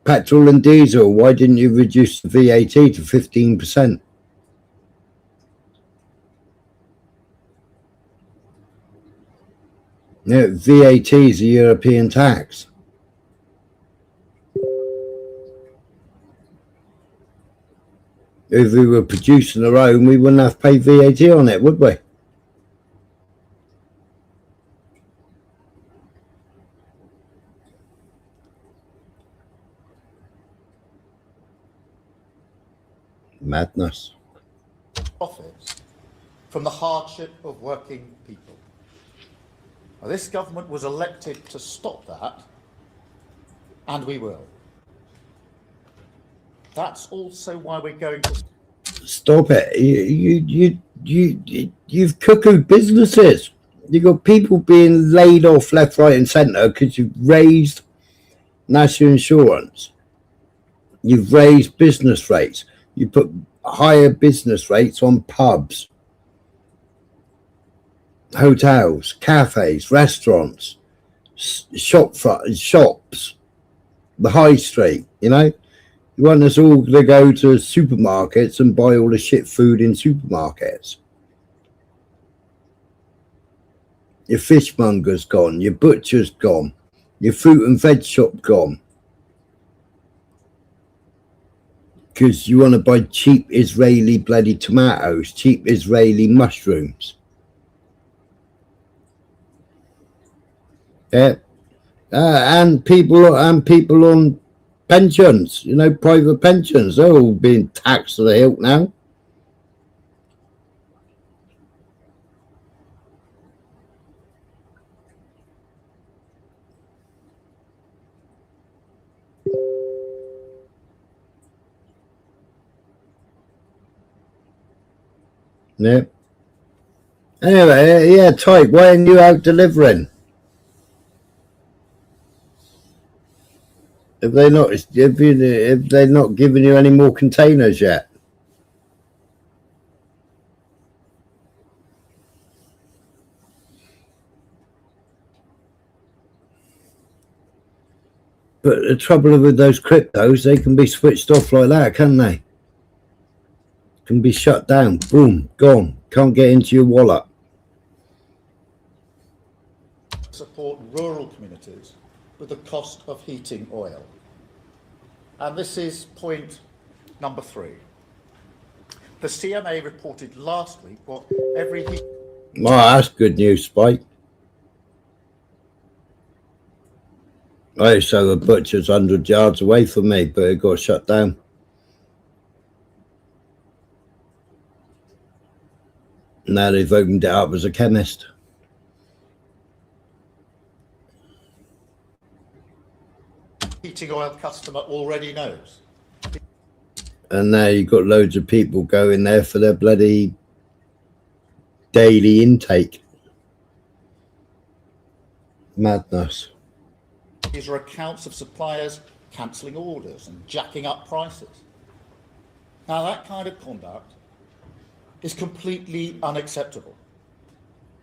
Petrol and diesel, why didn't you reduce the VAT to 15%? Yeah, VAT is a European tax. If we were producing our own, we wouldn't have to pay VAT on it, would we? Madness. Profits from the hardship of working people. Now, this government was elected to stop that, and we will. That's also why we're going to stop it. You've cuckooed businesses. You've got people being laid off left, right, and centre because you've raised national insurance. You've raised business rates. You put higher business rates on pubs, hotels, cafes, restaurants, shops, the high street, you know. You want us all to go to supermarkets and buy all the shit food in supermarkets. Your fishmonger's gone, your butcher's gone, your fruit and veg shop gone. Because you want to buy cheap Israeli bloody tomatoes, cheap Israeli mushrooms. Yeah. And people on pensions, you know, private pensions, they're all being taxed to the hilt now. Yeah. Anyway, yeah, Tyke, why aren't you out delivering? Have they not given you any more containers yet? But the trouble with those cryptos, they can be switched off like that, can't they? Can be shut down. Boom, gone. Can't get into your wallet. support rural communities with the cost of heating oil. And this is point number 3. The CMA reported last week what every... Oh, that's good news, Spike. I used to have a butcher's 100 yards away from me, but it got shut down. Now they've opened it up as a chemist. Heating oil customer already knows. And now you've got loads of people going there for their bloody daily intake. Madness. These are accounts of suppliers cancelling orders and jacking up prices. Now that kind of conduct is completely unacceptable.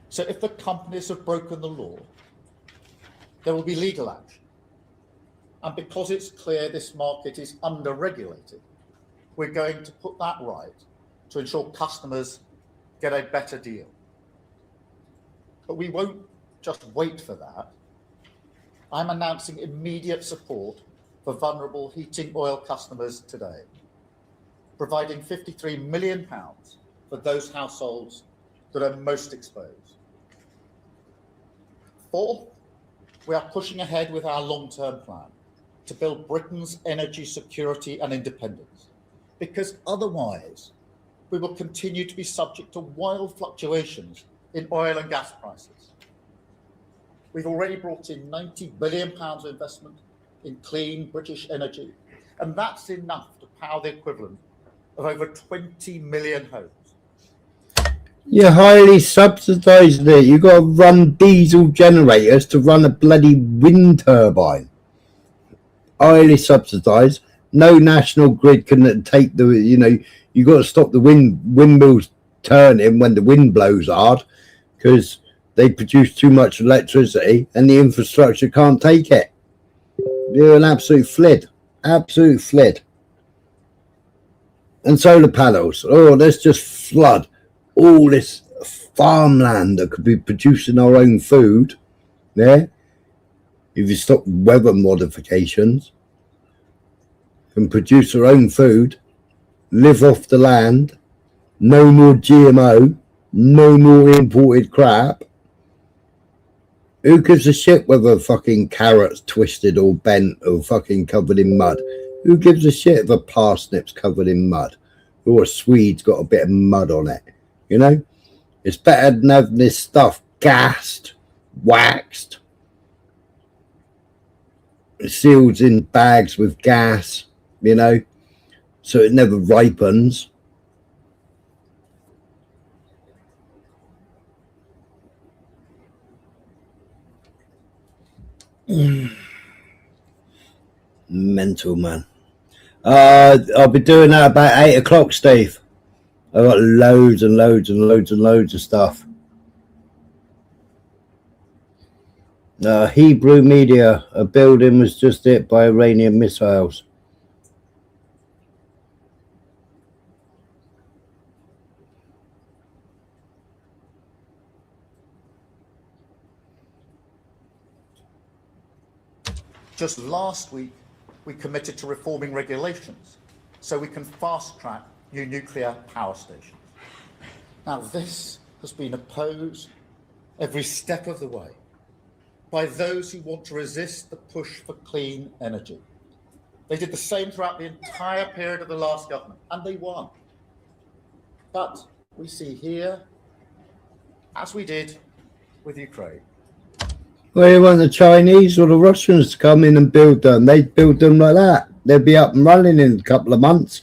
So if the companies have broken the law, there will be legal action. And because it's clear this market is under-regulated, we're going to put that right to ensure customers get a better deal. But we won't just wait for that. I'm announcing immediate support for vulnerable heating oil customers today, providing £53 million for those households that are most exposed. 4th, we are pushing ahead with our long-term plan to build Britain's energy security and independence, because otherwise we will continue to be subject to wild fluctuations in oil and gas prices. We've already brought in £90 billion of investment in clean British energy, and that's enough to power the equivalent of over 20 million homes. You're highly subsidising it. You've got to run diesel generators to run a bloody wind turbine. Highly subsidised. No national grid can take the, you got to stop the windmills turning when the wind blows hard because they produce too much electricity and the infrastructure can't take it. You're an absolute flid. Absolute flid. And solar panels. Oh, let's just flood all this farmland that could be producing our own food. Yeah. If you stop weather modifications, can produce our own food, live off the land, no more GMO, no more imported crap. Who gives a shit whether fucking carrot's twisted or bent or fucking covered in mud? Who gives a shit if a parsnip's covered in mud or a swede's got a bit of mud on it? You know, it's better than having this stuff gassed, waxed, sealed in bags with gas, you know, so it never ripens. Mental, man. I'll be doing that about 8 o'clock, Steve. I've got loads and loads and loads and loads of stuff. Hebrew media, a building was just hit by Iranian missiles. Just last week, we committed to reforming regulations so we can fast-track new nuclear power stations. Now, this has been opposed every step of the way by those who want to resist the push for clean energy. They did the same throughout the entire period of the last government, and they won. But we see here, as we did with Ukraine. Well, you want the Chinese or the Russians to come in and build them? They'd build them like that. They'd be up and running in a couple of months.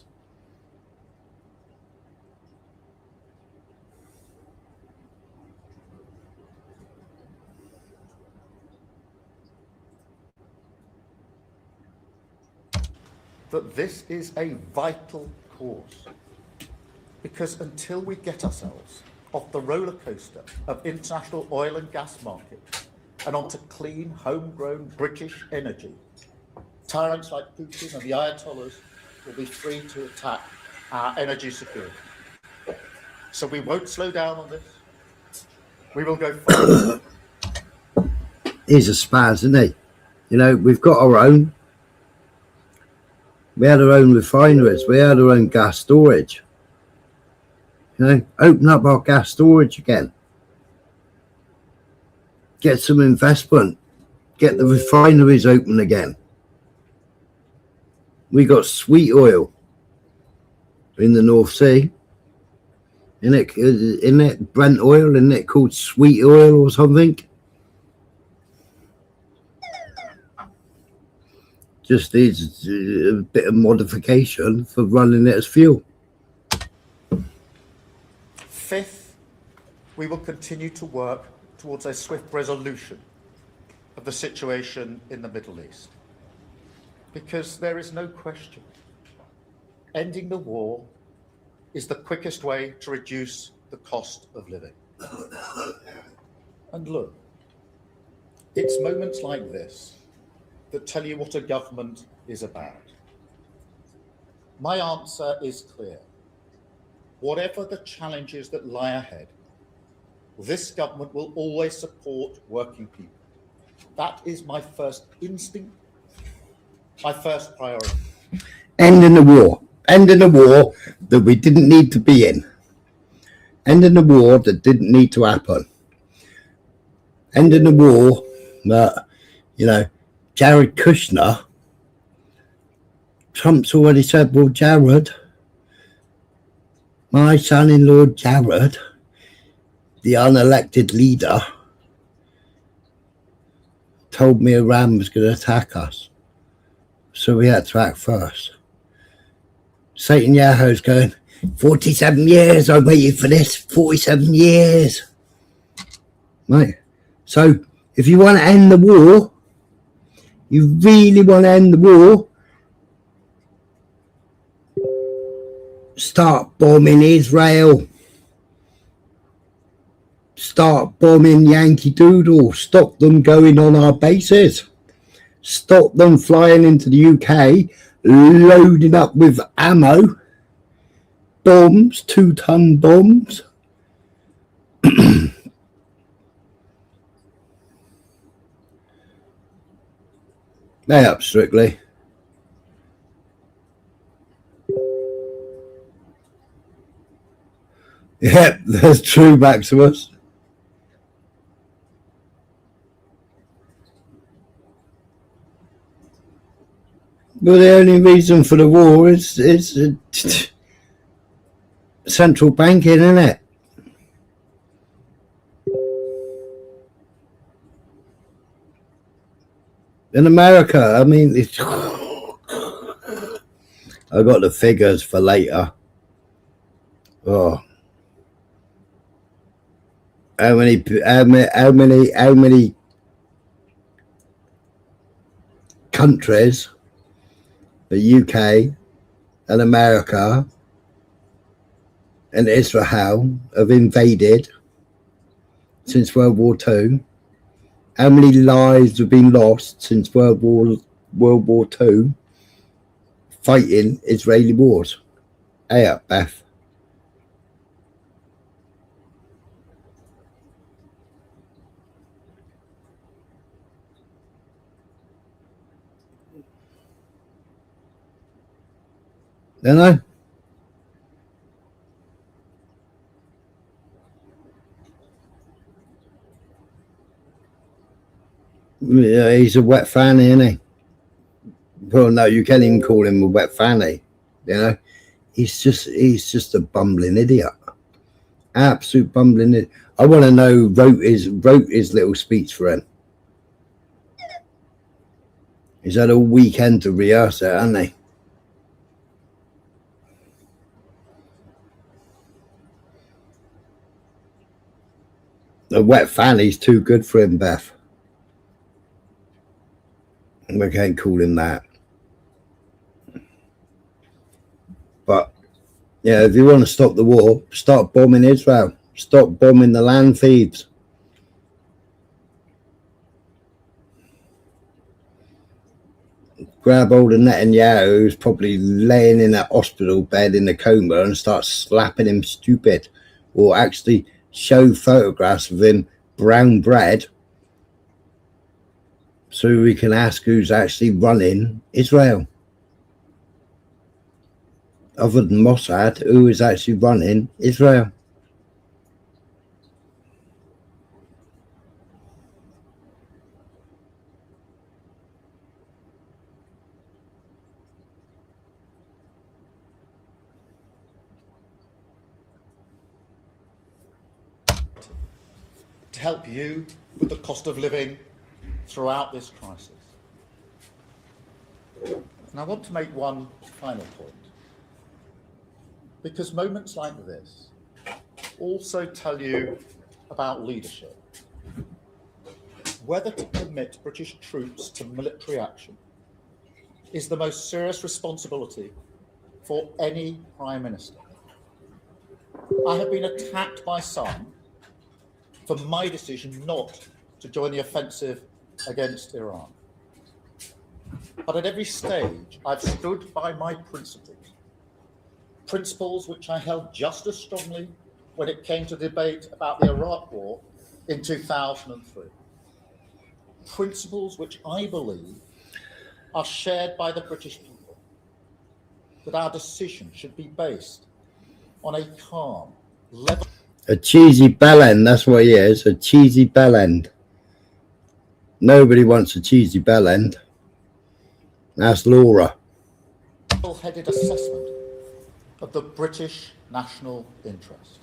That this is a vital cause, because until we get ourselves off the roller coaster of international oil and gas markets and onto clean, homegrown British energy, tyrants like Putin and the Ayatollahs will be free to attack our energy security. So we won't slow down on this. We will go forward. He's a spaz, isn't he? You know, we've got our own. We had our own refineries. We had our own gas storage. You know, open up our gas storage again. Get some investment. Get the refineries open again. We got sweet oil in the North Sea. Isn't it Brent oil? Isn't it called sweet oil or something? Just needs a bit of modification for running it as fuel. Fifth, we will continue to work towards a swift resolution of the situation in the Middle East. Because there is no question, ending the war is the quickest way to reduce the cost of living. And look, it's moments like this that tell you what a government is about. My answer is clear. Whatever the challenges that lie ahead, this government will always support working people. That is my first instinct, my first priority. Ending the war. Ending the war that we didn't need to be in. Ending the war that didn't need to happen. Ending the war that, you know, Jared Kushner, Trump's already said, well, Jared, my son-in-law Jared, the unelected leader, told me Iran was going to attack us. So we had to act first. Satan Yaho's going, 47 years I waited for this. 47 years. Right. So if you want to end the war, you really want to end the war, start bombing Israel. Start bombing Yankee Doodle. Stop them going on our bases. Stop them flying into the UK, loading up with ammo, bombs, 2-ton bombs. They up, Strictly. Yep, that's true, Maximus. Well, the only reason for the war is central banking, isn't it? In America, I mean, I got the figures for later. Oh, how many countries, the UK and America and Israel, have invaded since World War II? How many lives have been lost since World War II fighting Israeli wars? Hey up, Beth. Don't I? Yeah, he's a wet fanny, isn't he? Well, no, you can't even call him a wet fanny. You know, he's just a bumbling idiot, absolute bumbling idiot. I want to know who wrote his little speech for him. He's had a weekend to rehearse it, hasn't he? The wet fanny's too good for him, Beth. We can't call him that. But yeah, if you want to stop the war, start bombing Israel. Stop bombing the land thieves. Grab hold of Netanyahu, who's probably laying in a hospital bed in a coma, and start slapping him stupid, or actually show photographs of him brown bread, so we can ask who's actually running Israel. Other than Mossad, who is actually running Israel? To help you with the cost of living throughout this crisis. And I want to make one final point, because moments like this also tell you about leadership. Whether to commit British troops to military action is the most serious responsibility for any Prime Minister. I have been attacked by some for my decision not to join the offensive against Iran. But at every stage, I've stood by my principles which I held just as strongly when it came to debate about the Iraq War in 2003. Principles which I believe are shared by the British people, that our decision should be based on a calm, level. A cheesy bellend, that's what he is, a cheesy bellend. Nobody wants a cheesy bellend. That's Laura. Level-headed assessment of the British national interest.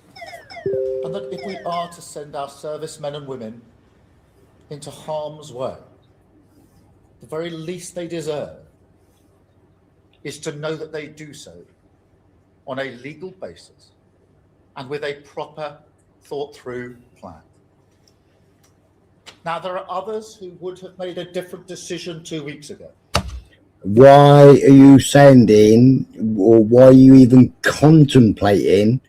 And that if we are to send our servicemen and women into harm's way, the very least they deserve is to know that they do so on a legal basis and with a proper, thought-through plan. Now, there are others who would have made a different decision 2 weeks ago. Why are you sending, or why are you even contemplating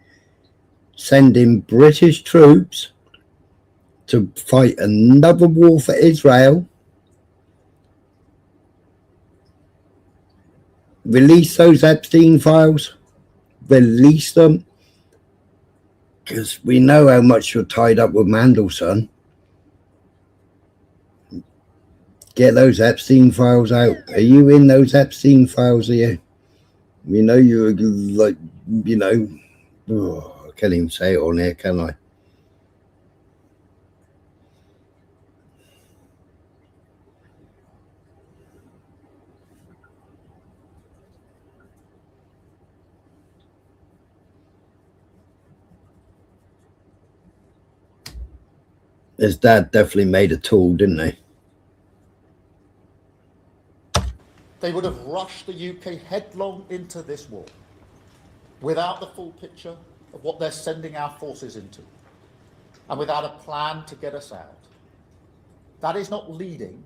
sending British troops to fight another war for Israel? Release those Epstein files. Release them. Because we know how much you're tied up with Mandelson. Get those Epstein files out. Are you in those Epstein files, are you? We know you're like, you know, oh, I can't even say it on here, can I? His dad definitely made a tool, didn't he? They would have rushed the UK headlong into this war without the full picture of what they're sending our forces into and without a plan to get us out. That is not leading,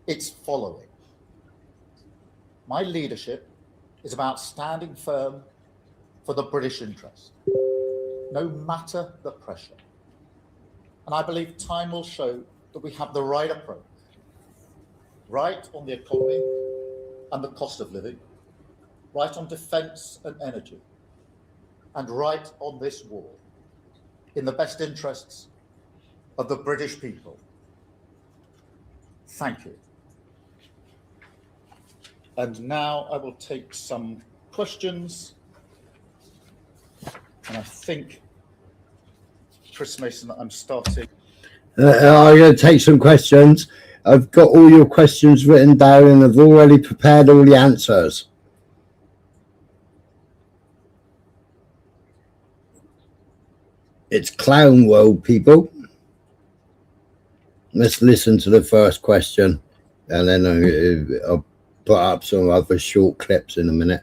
it's following. My leadership is about standing firm for the British interest, no matter the pressure. And I believe time will show that we have the right approach. Right on the economy and the cost of living, right on defence and energy, and right on this war, in the best interests of the British people. Thank you. And now I will take some questions. And I think, Chris Mason, I'm starting. I'm going to take some questions. I've got all your questions written down and I've already prepared all the answers. It's Clown World, people. Let's listen to the first question and then I'll put up some other short clips in a minute.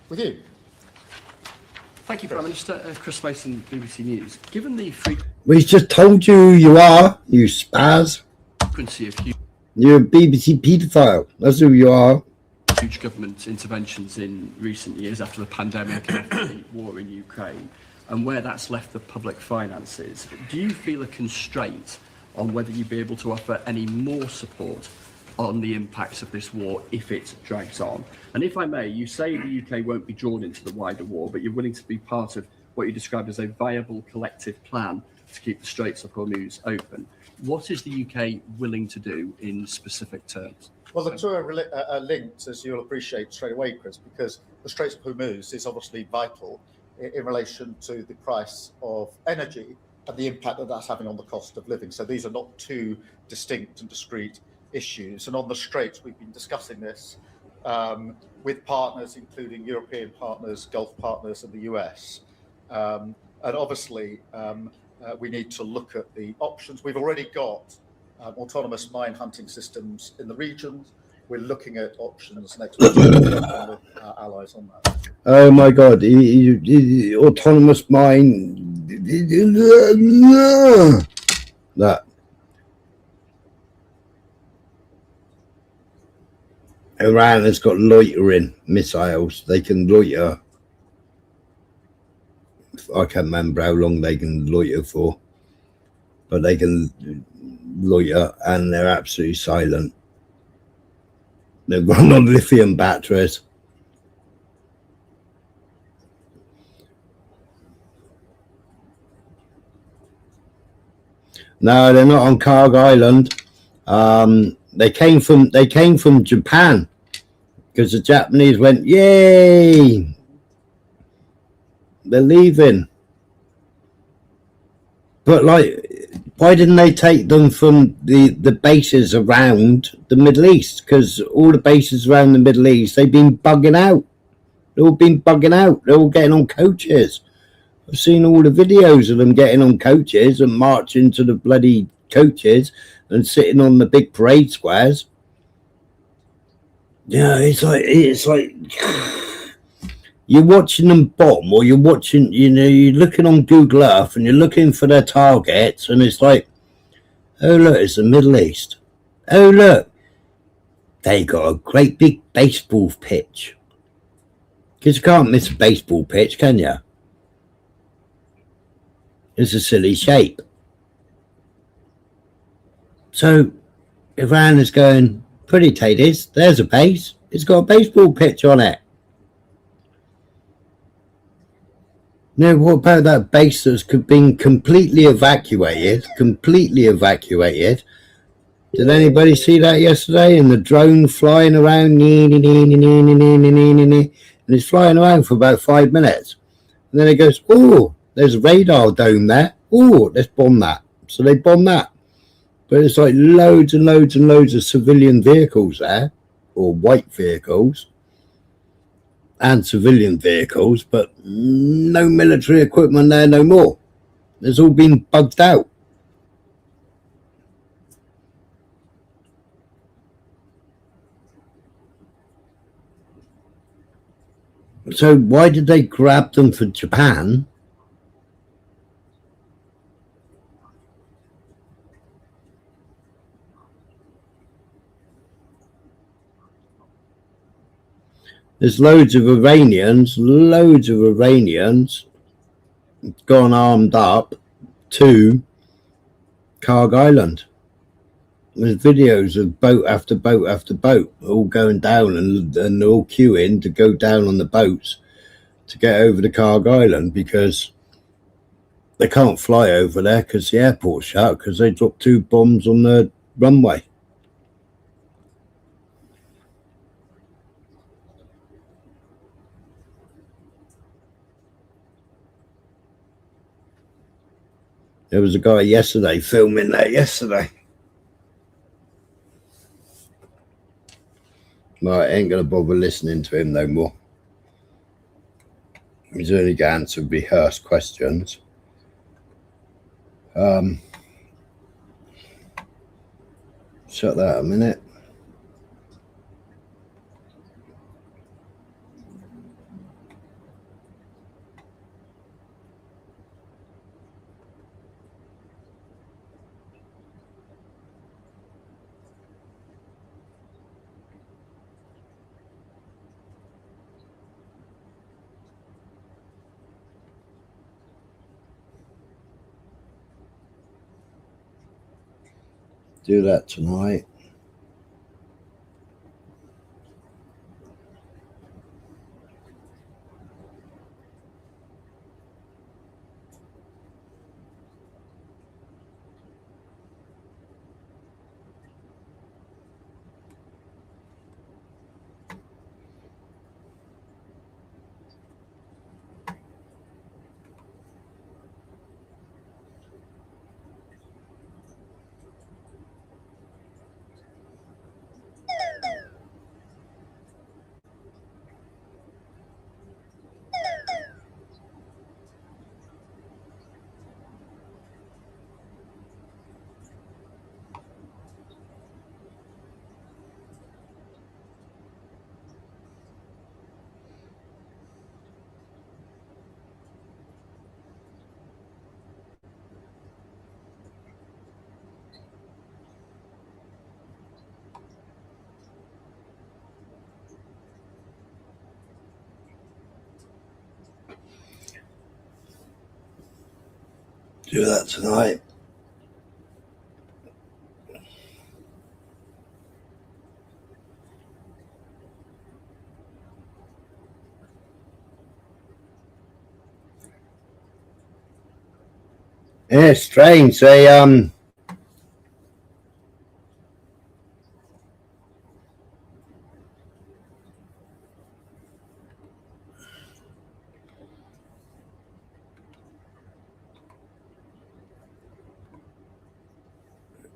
With you. Thank you, Prime Minister. Chris Mason, BBC News. Given the We just told you who you are, you spaz. frequency of You're a BBC paedophile. That's who you are. huge government interventions in recent years after the pandemic and after the war in Ukraine, and where that's left the public finances, do you feel a constraint on whether you'd be able to offer any more support on the impacts of this war if it drags on? And if I may, you say the UK won't be drawn into the wider war, but you're willing to be part of what you described as a viable collective plan to keep the Straits of Hormuz open. What is the UK willing to do in specific terms? Well, the two are linked, as you'll appreciate straight away, Chris, because the Straits of Hormuz is obviously vital in relation to the price of energy and the impact that that's having on the cost of living. So these are not two distinct and discrete issues. And on the Straits, we've been discussing this with partners, including European partners, Gulf partners, and the US. And obviously, we need to look at the options. We've already got autonomous mine hunting systems in the region. We're looking at options next week with our allies on that. Oh my God, autonomous mine. That. Iran has got loitering missiles. They can loiter. I can't remember how long they can loiter for, but they can loiter and they're absolutely silent. They run on lithium batteries. No, they're not on Karg Island. They came from Japan because the Japanese went, yay, they're leaving. But like, why didn't they take them from the bases around the Middle East? Because all the bases around the Middle East, they've been bugging out. They've all been bugging out. They're all getting on coaches. I've seen all the videos of them getting on coaches and marching to the bloody coaches and sitting on the big parade squares. Yeah, it's like you're watching them bomb, or you're watching, you're looking on Google Earth and you're looking for their targets, and it's like, oh look, it's the Middle East. Oh look, they got a great big baseball pitch. Because you can't miss a baseball pitch, can you? It's a silly shape. So Iran is going, pretty tatties, there's a base. It's got a baseball pitch on it. Now, what about that base that's been completely evacuated? Did anybody see that yesterday? And the drone flying around, and it's flying around for about 5 minutes. And then it goes, oh, there's a radar dome there. Oh, let's bomb that. So they bomb that. But it's like loads and loads and loads of civilian vehicles there, or white vehicles, and civilian vehicles, but no military equipment there no more. It's all been bugged out. So why did they grab them for Japan? There's loads of Iranians gone armed up to Karg Island. There's videos of boat after boat after boat all going down, and they're all queuing to go down on the boats to get over to Karg Island, because they can't fly over there because the airport's shut, because they dropped 2 bombs on the runway. There was a guy yesterday filming that yesterday. Right, I ain't going to bother listening to him no more. He's only going to answer rehearsed questions. Shut that a minute. Do that tonight. Do that tonight. Yeah, it's strange. They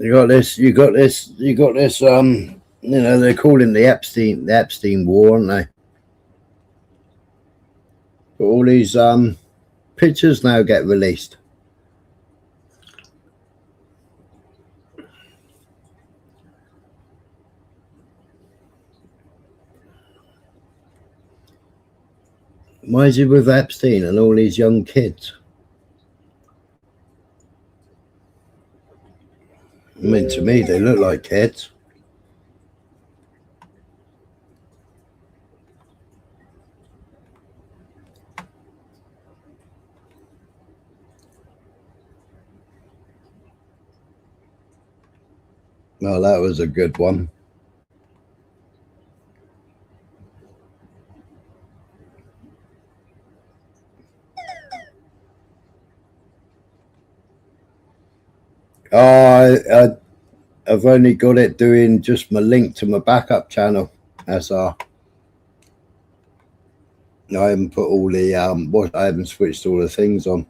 you got this they're calling the Epstein war, aren't they? But all these pictures now get released. Why is he with Epstein and all these young kids? I mean, to me, they look like kids. Well, that was a good one. Oh, I've only got it doing just my link to my backup channel. SR. I haven't put all the I haven't switched all the things on.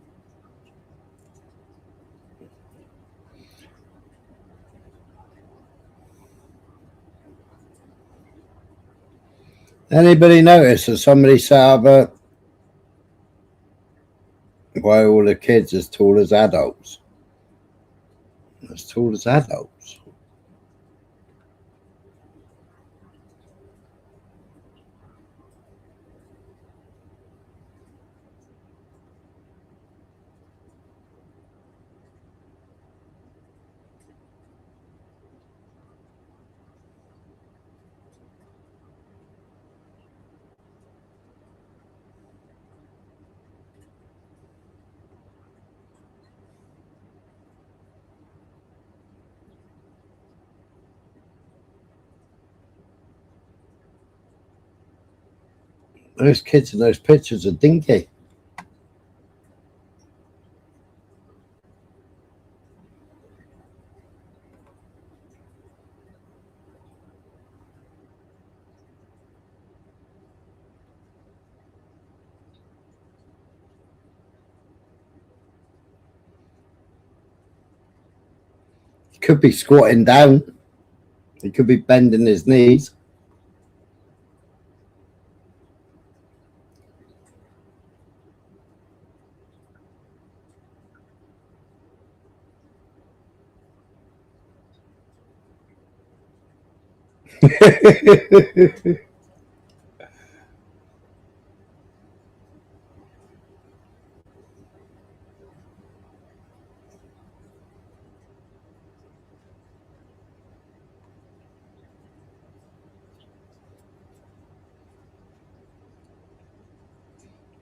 Anybody notice that somebody set up why all the kids as tall as adults? As tall as adults. Those kids in those pictures are dinky. He could be squatting down. He could be bending his knees.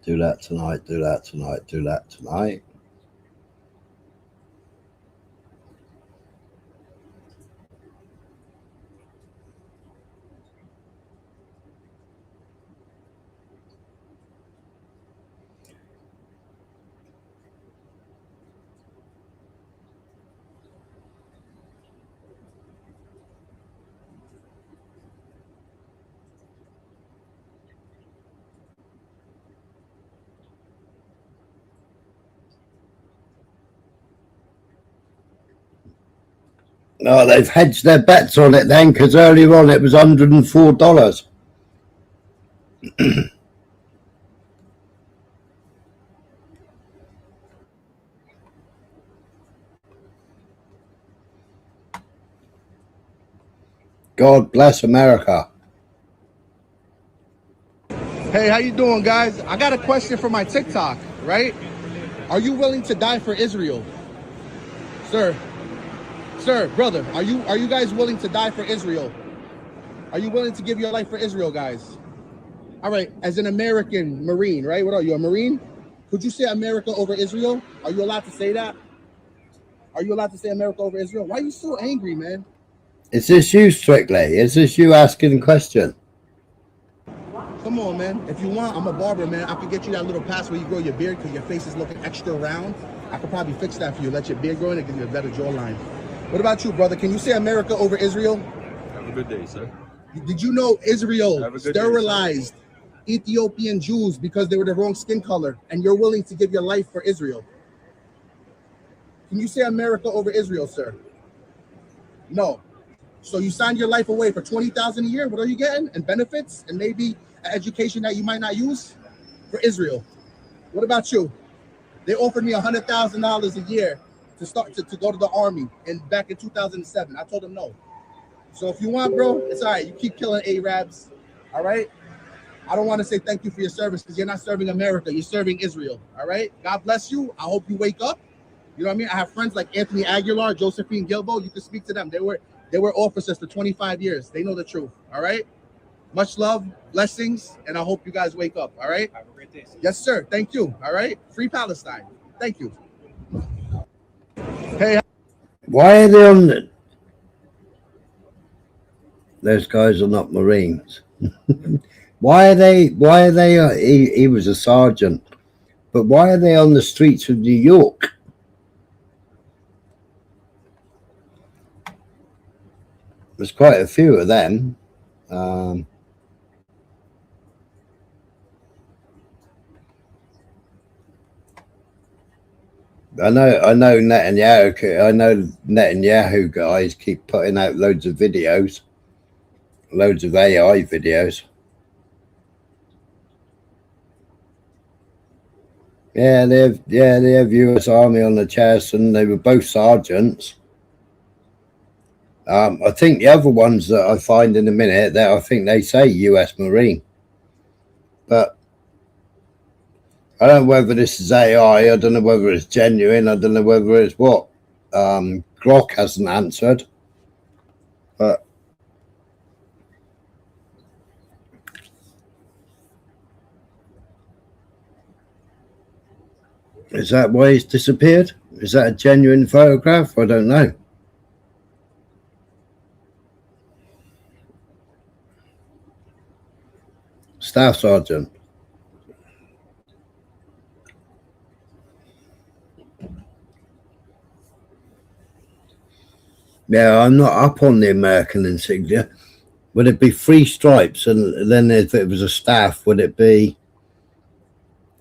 Do that tonight, do that tonight, do that tonight. No, they've hedged their bets on it then, because earlier on it was $104. God bless America. Hey, how you doing, guys? I got a question for my TikTok, right? Are you willing to die for Israel? Sir, brother, are you guys willing to die for Israel? Are you willing to give your life for Israel, guys? All right, as an American Marine, right? What are you, a Marine? Could you say America over Israel? Are you allowed to say that? Are you allowed to say America over Israel? Why are you so angry, man? Is this you, Strictly? Is this you asking a question? Come on, man. If you want, I'm a barber, man. I could get you that little pass where you grow your beard because your face is looking extra round. I could probably fix that for you. Let your beard grow in and give you a better jawline. What about you, brother? Can you say America over Israel? Have a good day, sir. Did you know Israel sterilized Ethiopian Jews because they were the wrong skin color, and you're willing to give your life for Israel? Can you say America over Israel, sir? No. So you signed your life away for $20,000 a year. What are you getting? And benefits, and maybe an education that you might not use for Israel. What about you? They offered me $100,000 a year to start to go to the army, and back in 2007, I told them no. So if you want, bro, it's all right. You keep killing Arabs, all right? I don't want to say thank you for your service because you're not serving America. You're serving Israel. All right. God bless you. I hope you wake up. You know what I mean? I have friends like Anthony Aguilar, Josephine Gilbo. You can speak to them. They were officers for 25 years. They know the truth. All right. Much love, blessings, and I hope you guys wake up. All right. Have a great day. Yes, sir. Thank you. All right. Free Palestine. Thank you. Hey. Why are they on the... Those guys are not Marines. Why are they, he was a sergeant, but why are they on the streets of New York? There's quite a few of them. I know Netanyahu guys keep putting out loads of videos, loads of AI videos. Yeah, they have US Army on the chest, and they were both sergeants. I think the other ones that I find in a minute, that I think they say US Marine, but I don't know whether this is AI. I don't know whether it's genuine. I don't know whether it's what. Glock hasn't answered, but is that why he's disappeared? Is that a genuine photograph? I don't know. Staff Sergeant. Yeah, I'm not up on the American insignia. Would it be 3 stripes? And then if it was a staff, would it be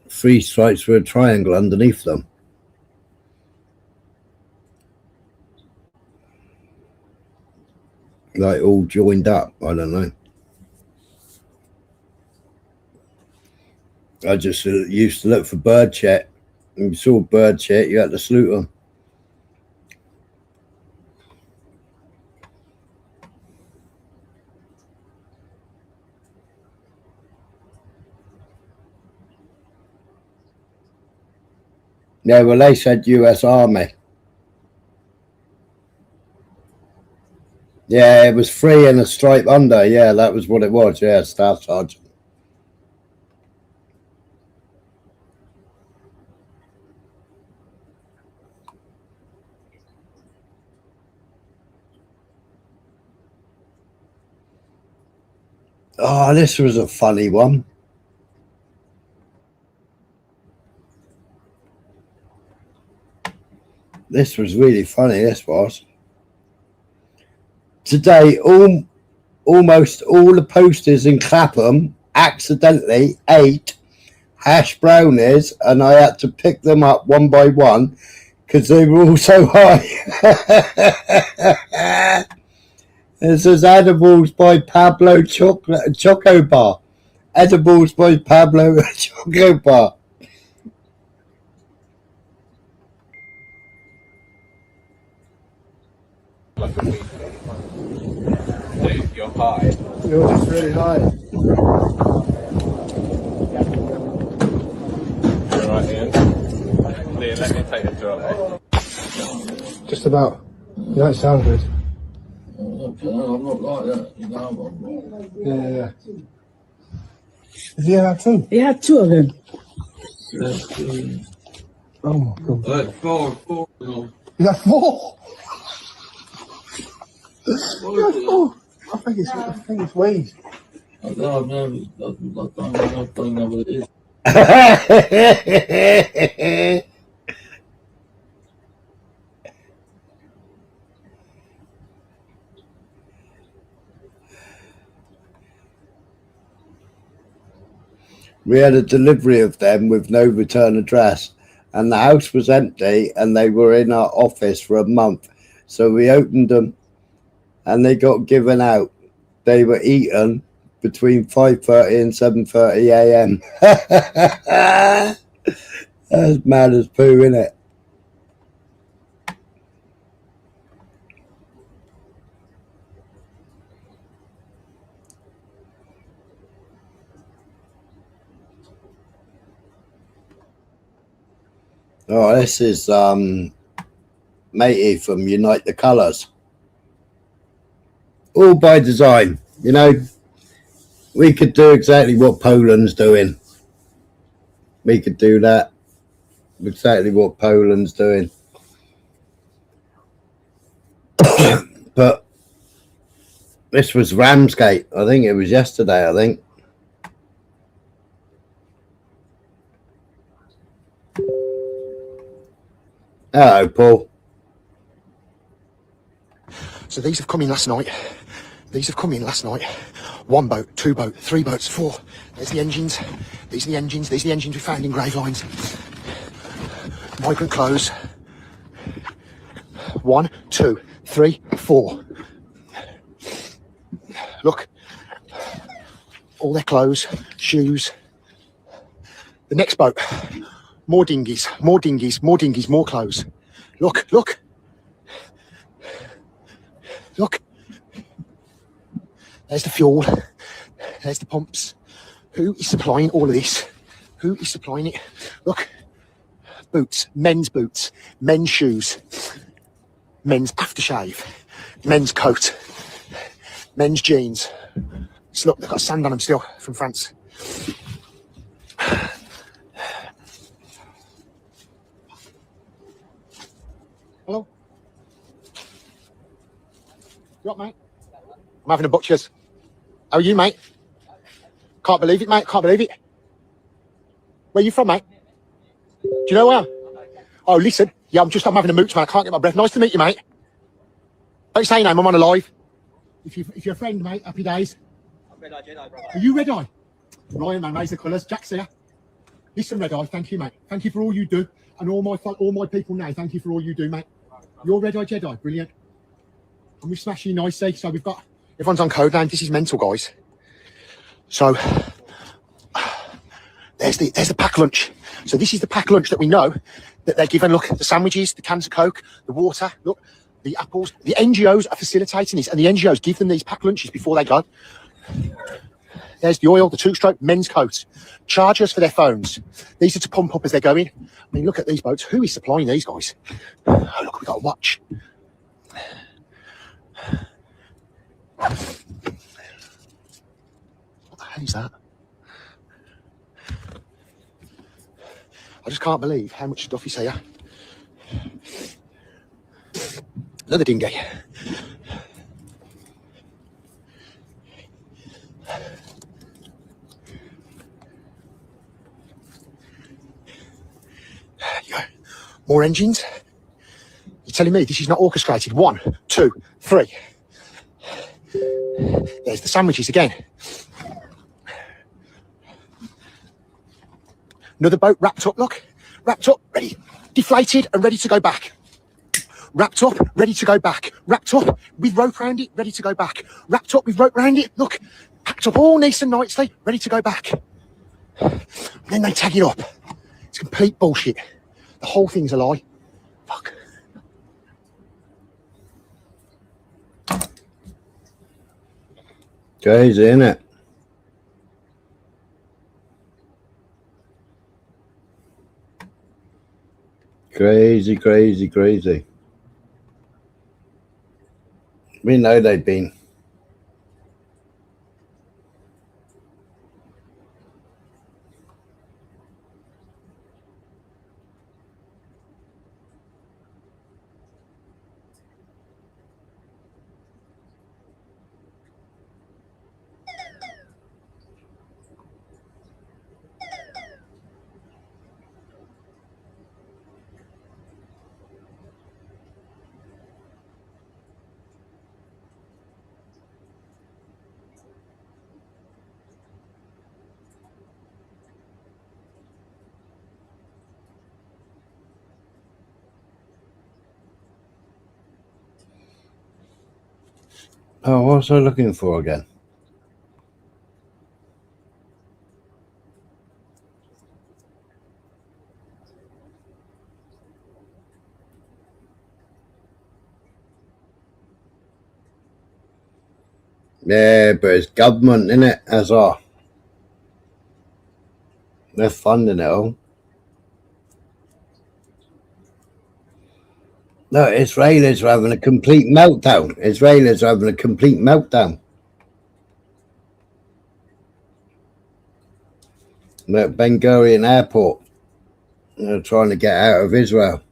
3 stripes with a triangle underneath them? Like all joined up? I don't know. I just used to look for bird shit. When you saw bird shit, you had to salute them. Yeah, well, they said US Army. Yeah, it was 3 and a stripe under. Yeah, that was what it was. Yeah, Staff Sergeant. Oh, this was a funny one. This was really funny, this was. Today, almost all the posters in Clapham accidentally ate hash brownies, and I had to pick them up one by one because they were all so high. This is Edibles by Pablo Choco Bar. Edibles by Pablo Choco Bar. Dude, you're high. You're just really high. You're right, Ian. Liam, let me take the job. Just about. You don't sound good. I'm not like that. You know, Yeah. Did he have 2? He had 2 of them. Oh my god. like four. You know. You got 4? Four, you know. I think it's weed. I don't know what it is. We had a delivery of them with no return address, and the house was empty, and they were in our office for a month. So we opened them, and they got given out. They were eaten between 5:30 and 7:30 a.m. That's mad as poo, isn't it? Oh, this is Matey from Unite the Colours. All by design. You know, we could do exactly what Poland's doing. We could do that. Exactly what Poland's doing. But this was Ramsgate. I think it was yesterday, I think. Hello, Paul. So these have come in last night. These have come in last night. 1 boat, 2 boat, 3 boats, 4. There's the engines. These are the engines. These are the engines we found in grave lines. Migrant clothes. 1, 2, 3, 4. Look. All their clothes, shoes. The next boat. More dinghies, more dinghies, more dinghies, more clothes. Look, look. Look. There's the fuel. There's the pumps. Who is supplying all of this? Who is supplying it? Look. Boots, men's shoes, men's aftershave, men's coat, men's jeans. So look, they've got sand on them still from France. Hello? You up, mate? I'm having a butcher's. How are you, mate? Can't believe it, mate. Can't believe it. Where are you from, mate? Do you know where I am? Oh, listen. Yeah, I'm having a mooch, man. I can't get my breath. Nice to meet you, mate. Don't say your name. I'm on a live. If you're a friend, mate, happy days. I'm Red Eye Jedi, brother. Are you Red Eye? Ryan, man, raise the colours. Jack's here. Listen, Red Eye, thank you, mate. Thank you for all you do. And all my people now, thank you for all you do, mate. You're Red Eye Jedi. Brilliant. And we smash you nicely. So we've got... Everyone's on code now. This is mental, guys. So... There's the pack lunch. So this is the pack lunch that we know that they're given. Look, the sandwiches, the cans of Coke, the water, look, the apples. The NGOs are facilitating this, and the NGOs give them these pack lunches before they go. There's the oil, the 2-stroke, men's coats, chargers for their phones. These are to pump up as they're going. I mean, look at these boats. Who is supplying these guys? Oh, look, we've got a watch. What the hell is that? I just can't believe how much stuff is here. Another dinghy. Yeah. More engines. You're telling me this is not orchestrated? 1, 2, 3. There's the sandwiches again. Another boat wrapped up, look. Wrapped up, ready, deflated and ready to go back. Wrapped up, ready to go back. Wrapped up with rope around it, ready to go back. Wrapped up with rope around it, look. Packed up all nice and nicely, ready to go back. And then they tag it up. It's complete bullshit. The whole thing's a lie. Fuck. Crazy, isn't it? Crazy, crazy, crazy. We know they've been. Oh, what was I looking for again? Yeah, but it's government, innit, as well. They're funding it all. No, Israelis are having a complete meltdown. Israelis are having a complete meltdown. They're at Ben Gurion Airport. They're trying to get out of Israel.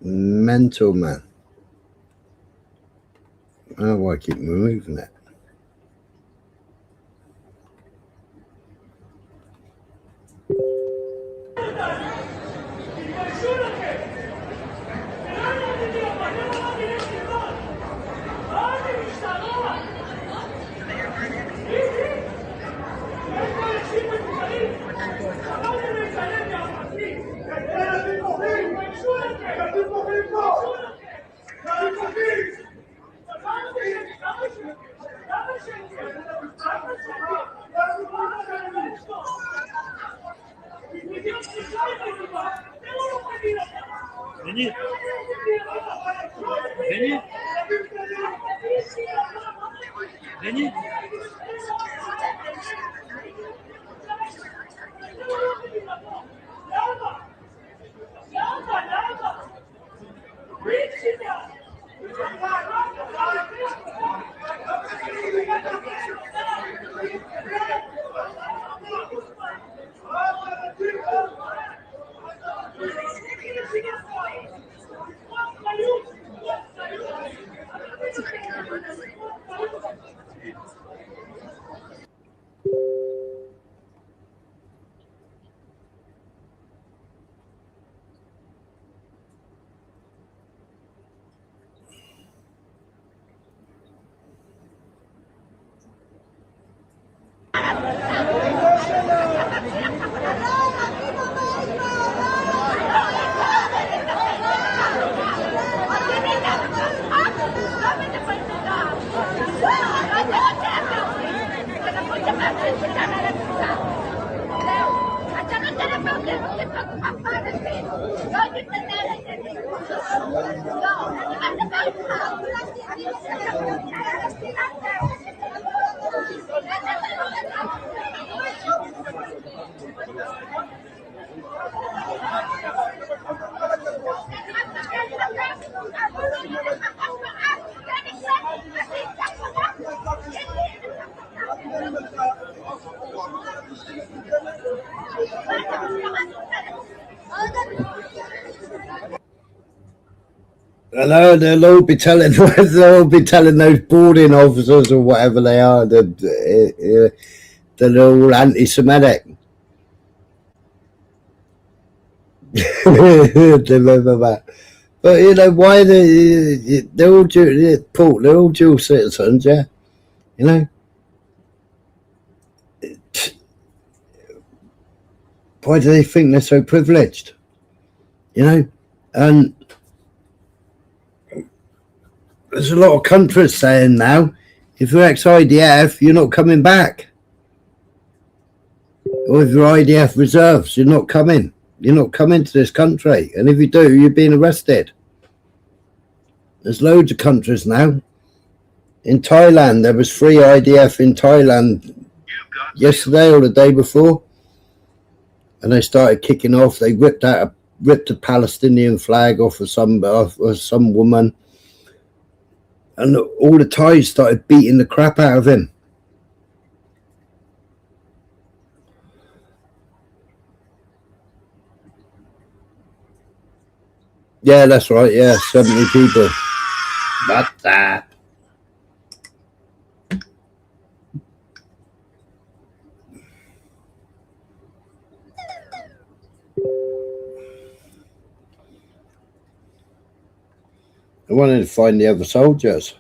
Mental, man. How do I keep moving it? I know they'll all be telling those boarding officers or whatever they are that they're all anti-Semitic. But you know why they're all Paul? They're all dual citizens, yeah. You know, why do they think they're so privileged? You know, and there's a lot of countries saying now, if you're ex-IDF, you're not coming back. Or if you're IDF reserves, you're not coming. You're not coming to this country. And if you do, you're being arrested. There's loads of countries now. In Thailand, there was 3 IDF in Thailand yesterday or the day before. And they started kicking off. They ripped a Palestinian flag off of some woman. And all the Thais started beating the crap out of him. Yeah, that's right. Yeah, 70 people. But that. I wanted to find the other soldiers.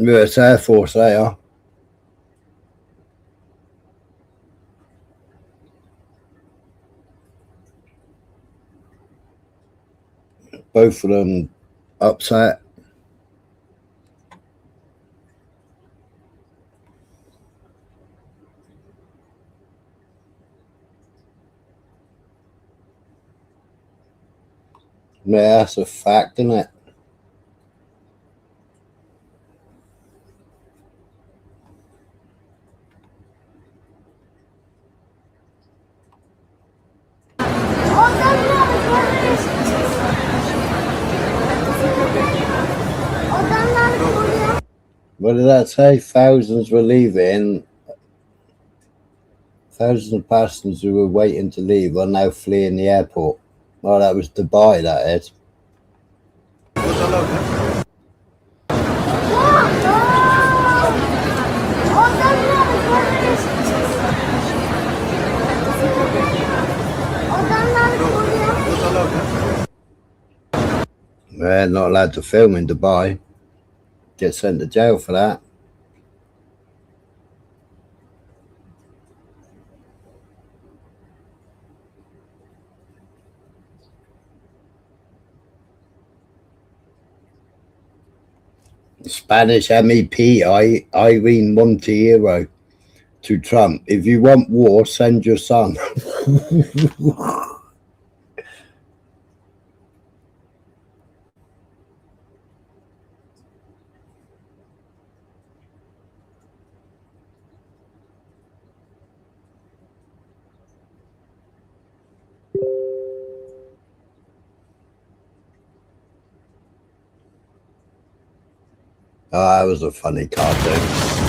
US Air Force, they are. Both of them upset. Yeah, that's a fact, isn't it? What did that say? Thousands were leaving. Thousands of passengers who were waiting to leave are now fleeing the airport. Oh, that was Dubai, that is. They're not allowed to film in Dubai. Get sent to jail for that. Spanish MEP Irene Monteiro to Trump. If you want war, send your son. Oh, that was a funny cartoon.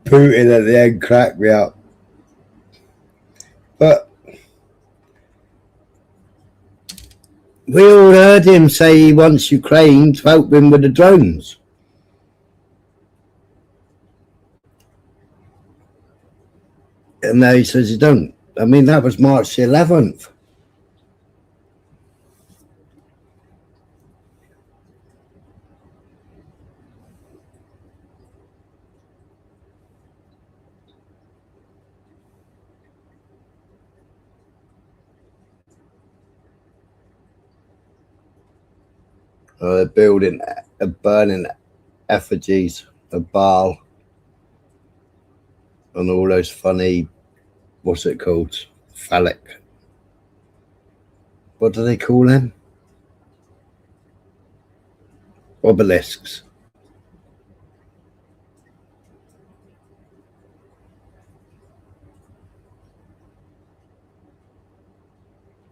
Putin at the end cracked me up. But we all heard him say he wants Ukraine to help him with the drones. And now he says he don't. I mean, that was March the 11th. They're building, burning effigies of Baal and all those funny, what's it called? Phallic. What do they call them? Obelisks.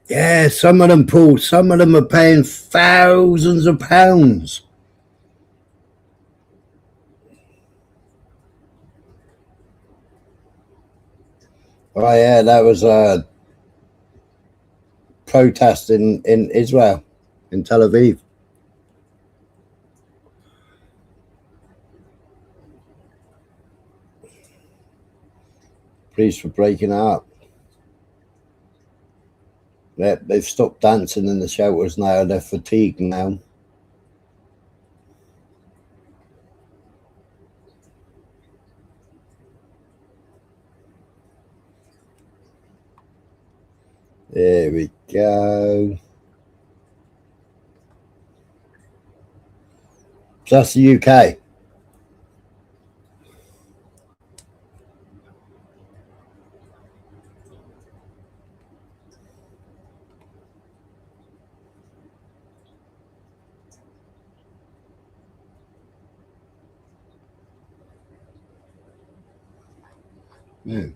Yeah, some of them, Paul, some of them are paying thousands of pounds. Oh yeah, that was a protest in Israel, in Tel Aviv. Police for breaking it up. They've stopped dancing in the shelters now. They're fatigued now. There we go. So that's the UK. Yeah.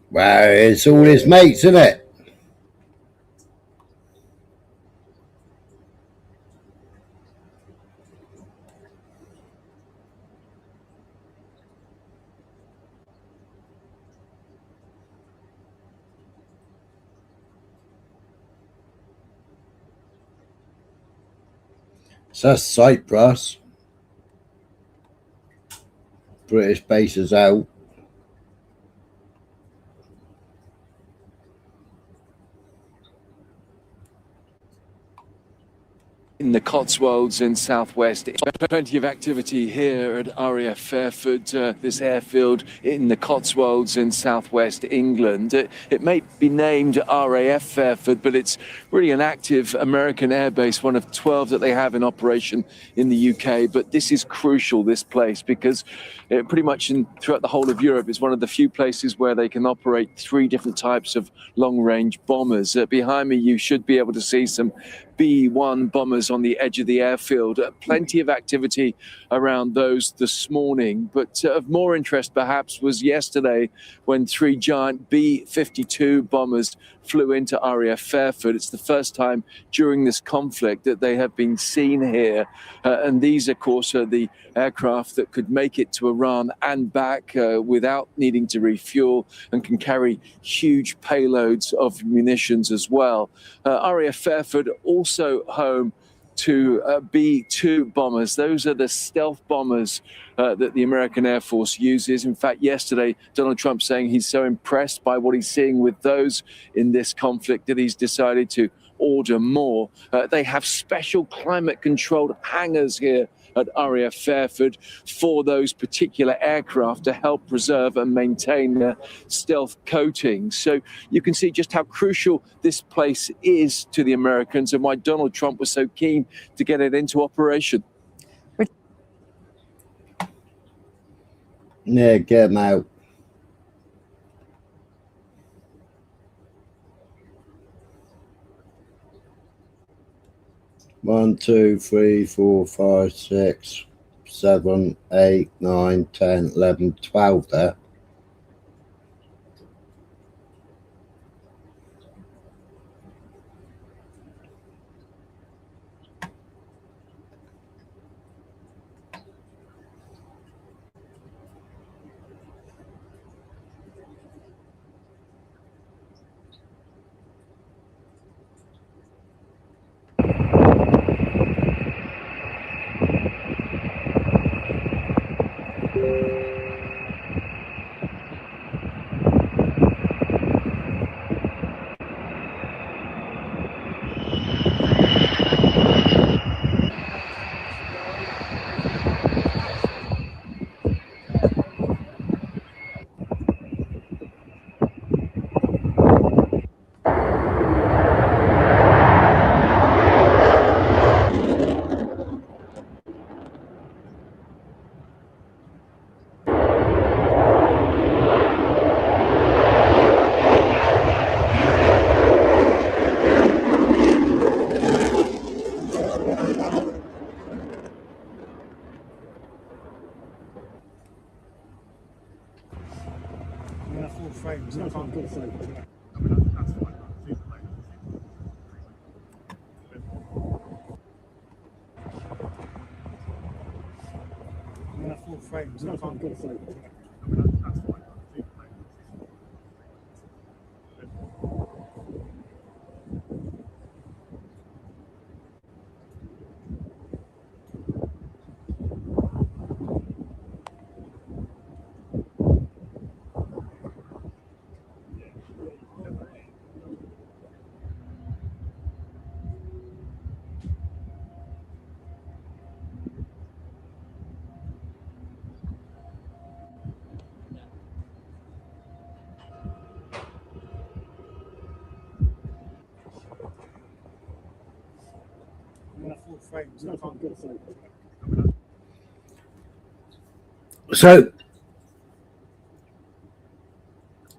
Well, it's all his mates, isn't it? So that's Cyprus. British bases out. In the Cotswolds in southwest. Plenty of activity here at RAF Fairford, this airfield in the Cotswolds in southwest England. It may be named RAF Fairford, but it's really an active American airbase, one of 12 that they have in operation in the UK. But this is crucial, this place, because pretty much throughout the whole of Europe, it's one of the few places where they can operate 3 different types of long-range bombers. Behind me, you should be able to see some B-1 bombers on the edge of the airfield. Plenty of activity around those this morning, but of more interest perhaps was yesterday when 3 giant B-52 bombers flew into RAF Fairford. It's the first time during this conflict that they have been seen here, and these of course are the aircraft that could make it to Iran and back without needing to refuel, and can carry huge payloads of munitions as well. RAF Fairford also home to B-2 bombers. Those are the stealth bombers that the American Air Force uses. In fact, yesterday, Donald Trump saying he's so impressed by what he's seeing with those in this conflict that he's decided to order more. They have special climate-controlled hangars here at RAF Fairford for those particular aircraft to help preserve and maintain their stealth coatings. So you can see just how crucial this place is to the Americans and why Donald Trump was so keen to get it into operation. Yeah, get them out. One, 2, 3, 4, 5, 6, 7, 8, 9, 10, 11, 12 there. So,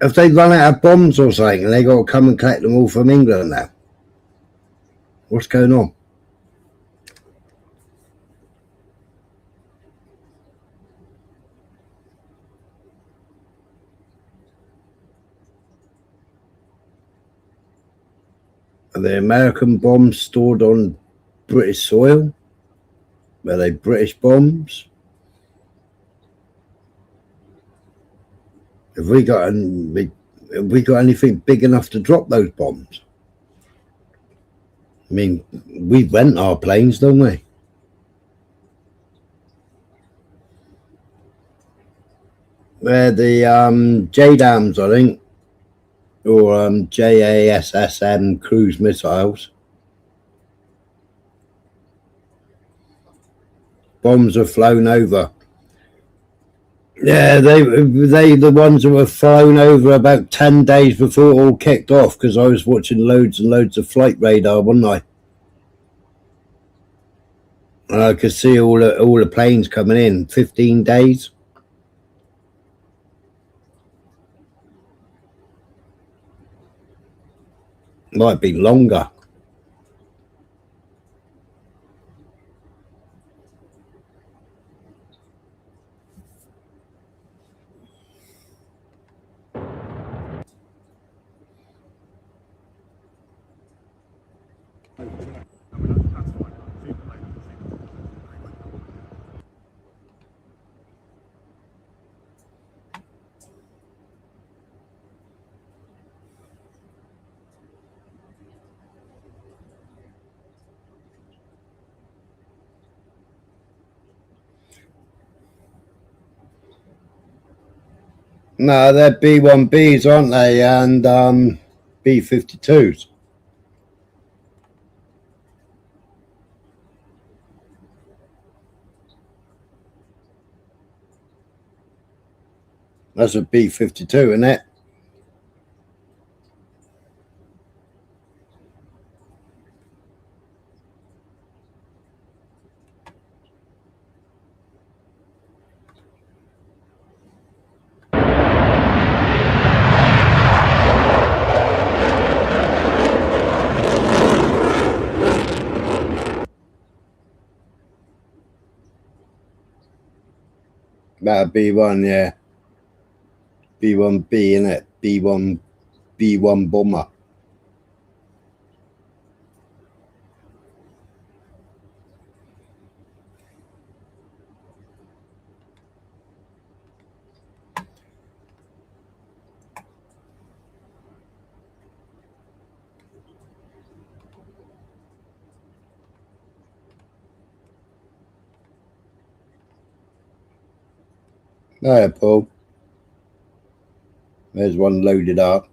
if they run out of bombs or something and they got to come and collect them all from England now, what's going on? Are the American bombs stored on British soil? Are they British bombs? Have we got anything big enough to drop those bombs? I mean, we rent our planes, don't we? They're the JDAMs, I think, or JASSM cruise missiles. Bombs are flown over. Yeah, they the ones that were flown over about 10 days before it all kicked off, because I was watching loads and loads of flight radar, wasn't I? And I could see all the planes coming in. 15 days. Might be longer. No, they're B-1Bs, aren't they? And B-52s. That's a B-52, isn't it? That B-1, yeah. B-1B, innit? B-1 bomber. There, Paul. There's one loaded up.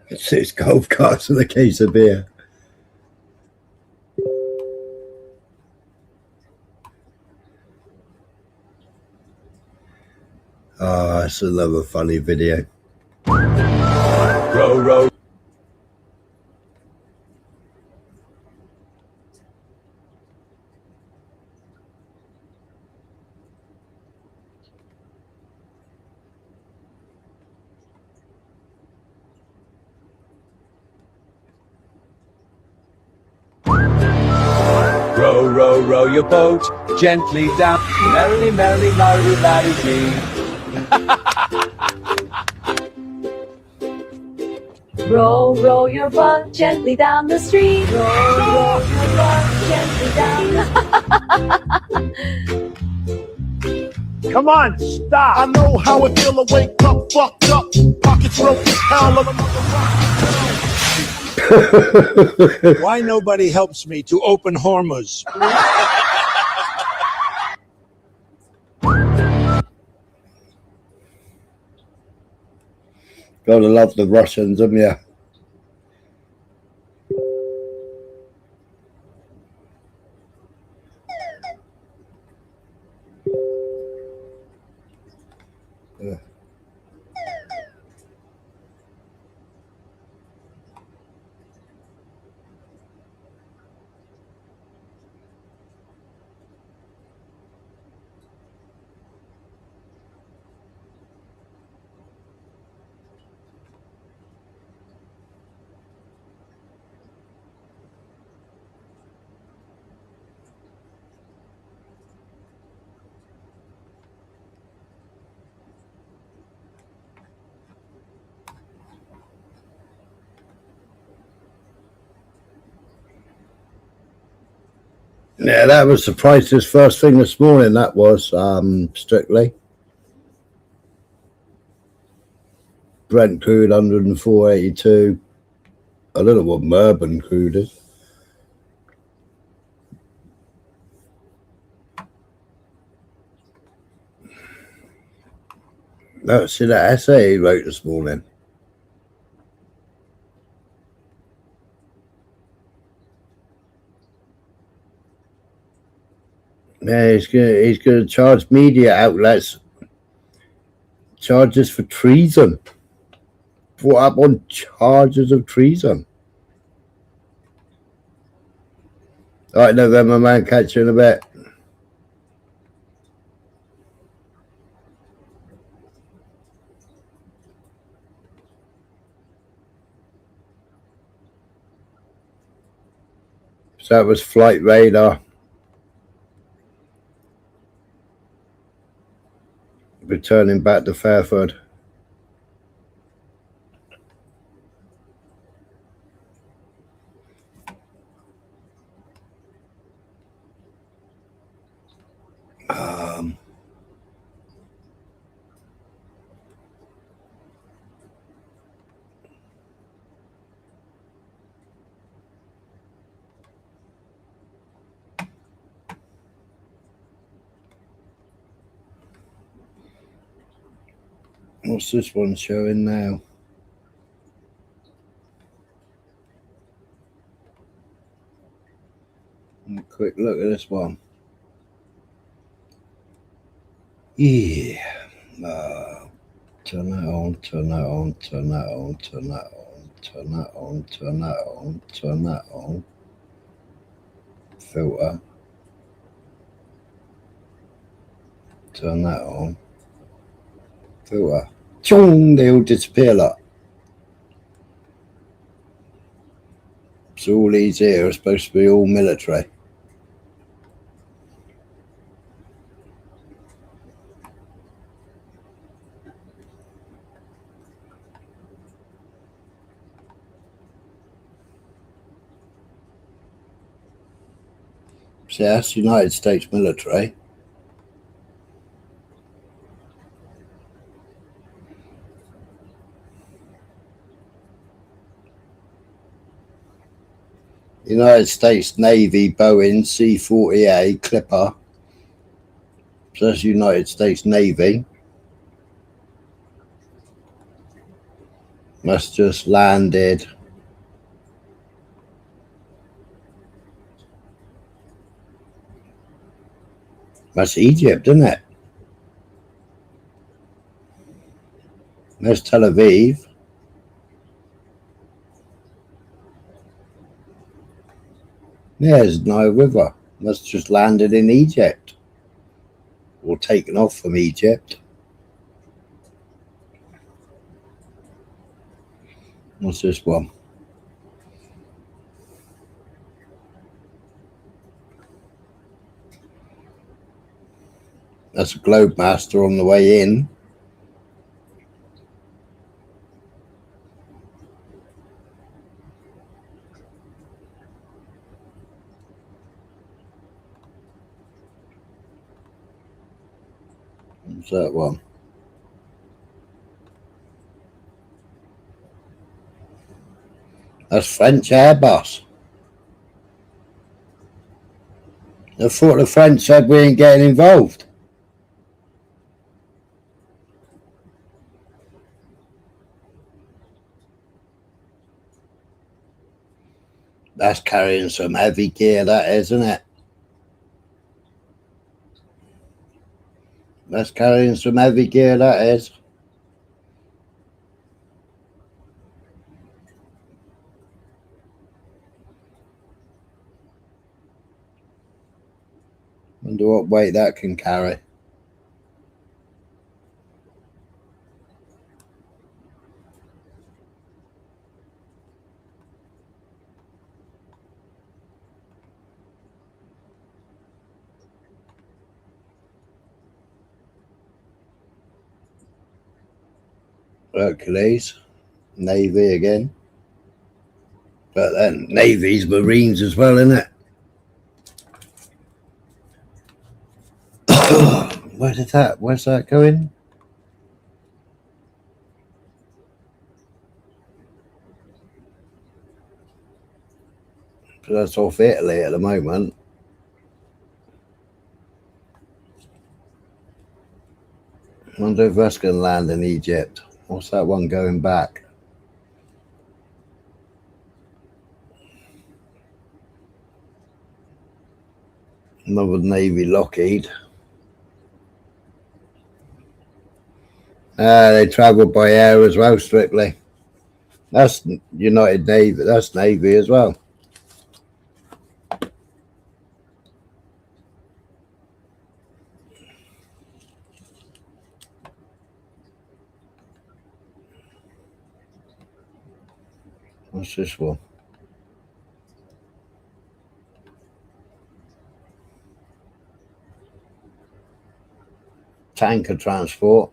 It's 6 golf carts and a case of beer. Oh, that's another funny video. Row. Row your boat gently down. Merrily, merrily, merrily, merrily. Row your boat gently down the stream. Row your boat gently down. Come on, stop. I know how it feel to wake up, fucked up, pockets broken, hell of another rock. Why nobody helps me to open Hormuz? Gotta love the Russians, haven't you? Yeah, that was the prices first thing this morning. That was Strictly. Brent crude 104.82. I don't know what Merben crude is. No, see that essay he wrote this morning. Yeah, he's gonna charge media outlets charges for treason. Brought up on charges of treason. All right, November man, catch you in a bit. So that was Flight Radar. Returning back to Fairford. What's this one showing now? A quick look at this one. Yeah. Turn that on, turn that on, turn that on, turn that on, turn that on, turn that on, turn that on. Filter. Turn that on. Filter. Chong, they all disappear like. So all these here are supposed to be all military. So that's United States military. United States Navy Boeing C-40A Clipper. So that's United States Navy. That's just landed. That's Egypt, isn't it? There's Tel Aviv. Yeah, there's Nile River. That's just landed in Egypt. Or taken off from Egypt. What's this one? That's a Globemaster on the way in. What's that one? That's French Airbus. I thought the French said we ain't getting involved. That's carrying some heavy gear, that is, isn't it? That's carrying some heavy gear, that is. Wonder what weight that can carry. Hercules, Navy again. But then Navy's Marines as well, isn't it? Where's that going? That's off Italy at the moment. Wonder if that's going to land in Egypt. What's that one going back? Another Navy Lockheed. They travel by air as well, strictly. That's United Navy. That's Navy as well. What's this one? Tanker transport.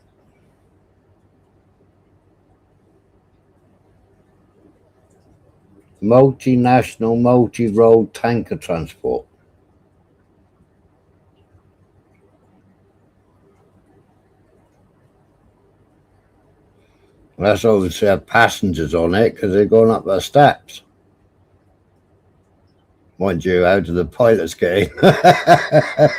Multinational, multi-role tanker transport. That's obviously have passengers on it because they're going up the steps. Mind you, how do the pilots get in?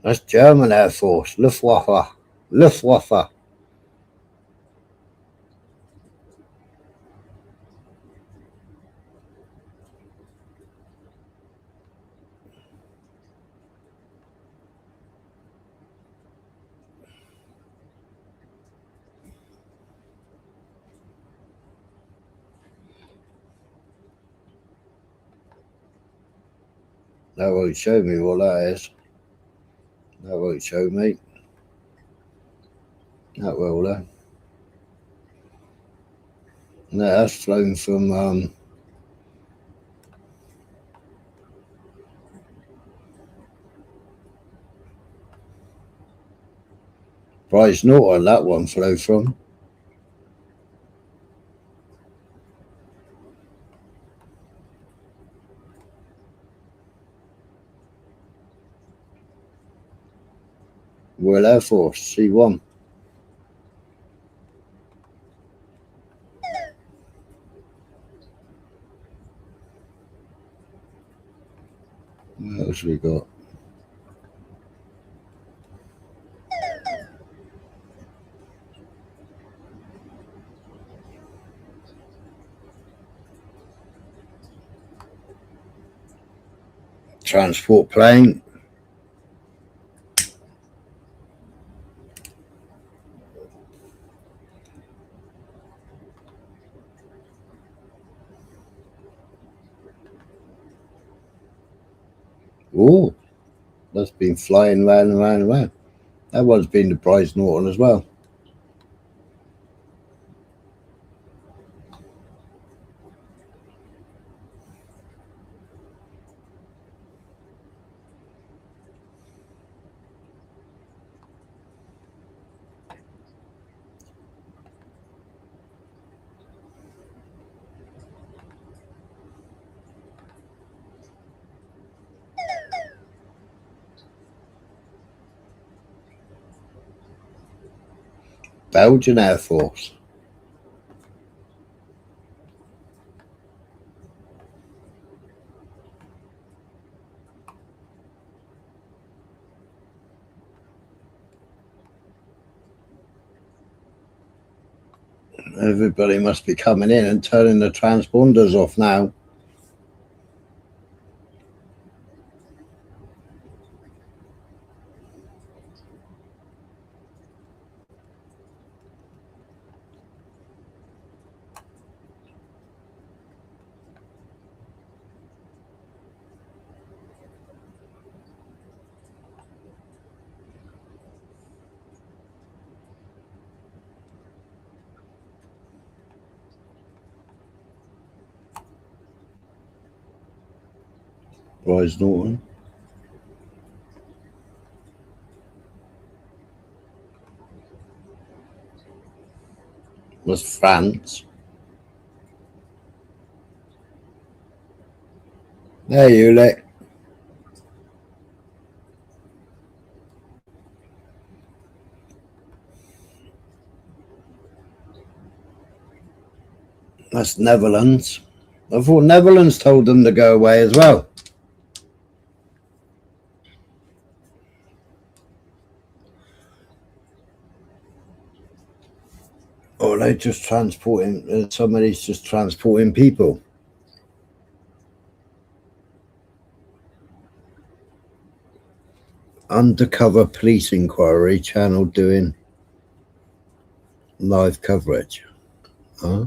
That's German Air Force, Luftwaffe. Luftwaffe. That won't show me what that is. That won't show me. That will though. No, that's flown from Bryce Norton, that one flew from. Royal Air Force, C1. What else we got? Transport plane. Oh, that's been flying round and round and round. That one's been to Bryce Norton as well. Belgian Air Force. Everybody must be coming in and turning the transponders off now. Rise Norton. Was France. There you look. That's Netherlands. I thought Netherlands told them to go away as well. Or they just transporting, somebody's just transporting people. Undercover police inquiry channel doing live coverage. Huh?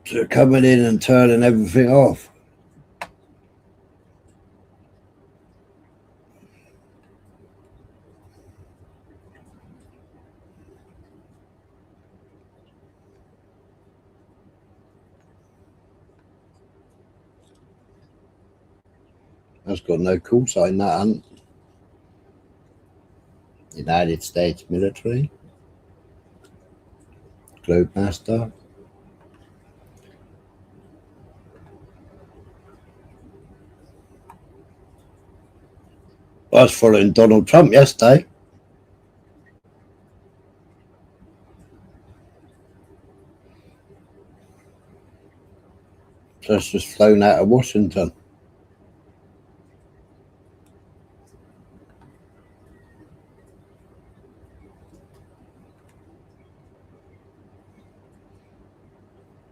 So coming in and turning everything off. That's got no call sign, that hunt. United States military. Globemaster. I was following Donald Trump yesterday. So it's just flown out of Washington.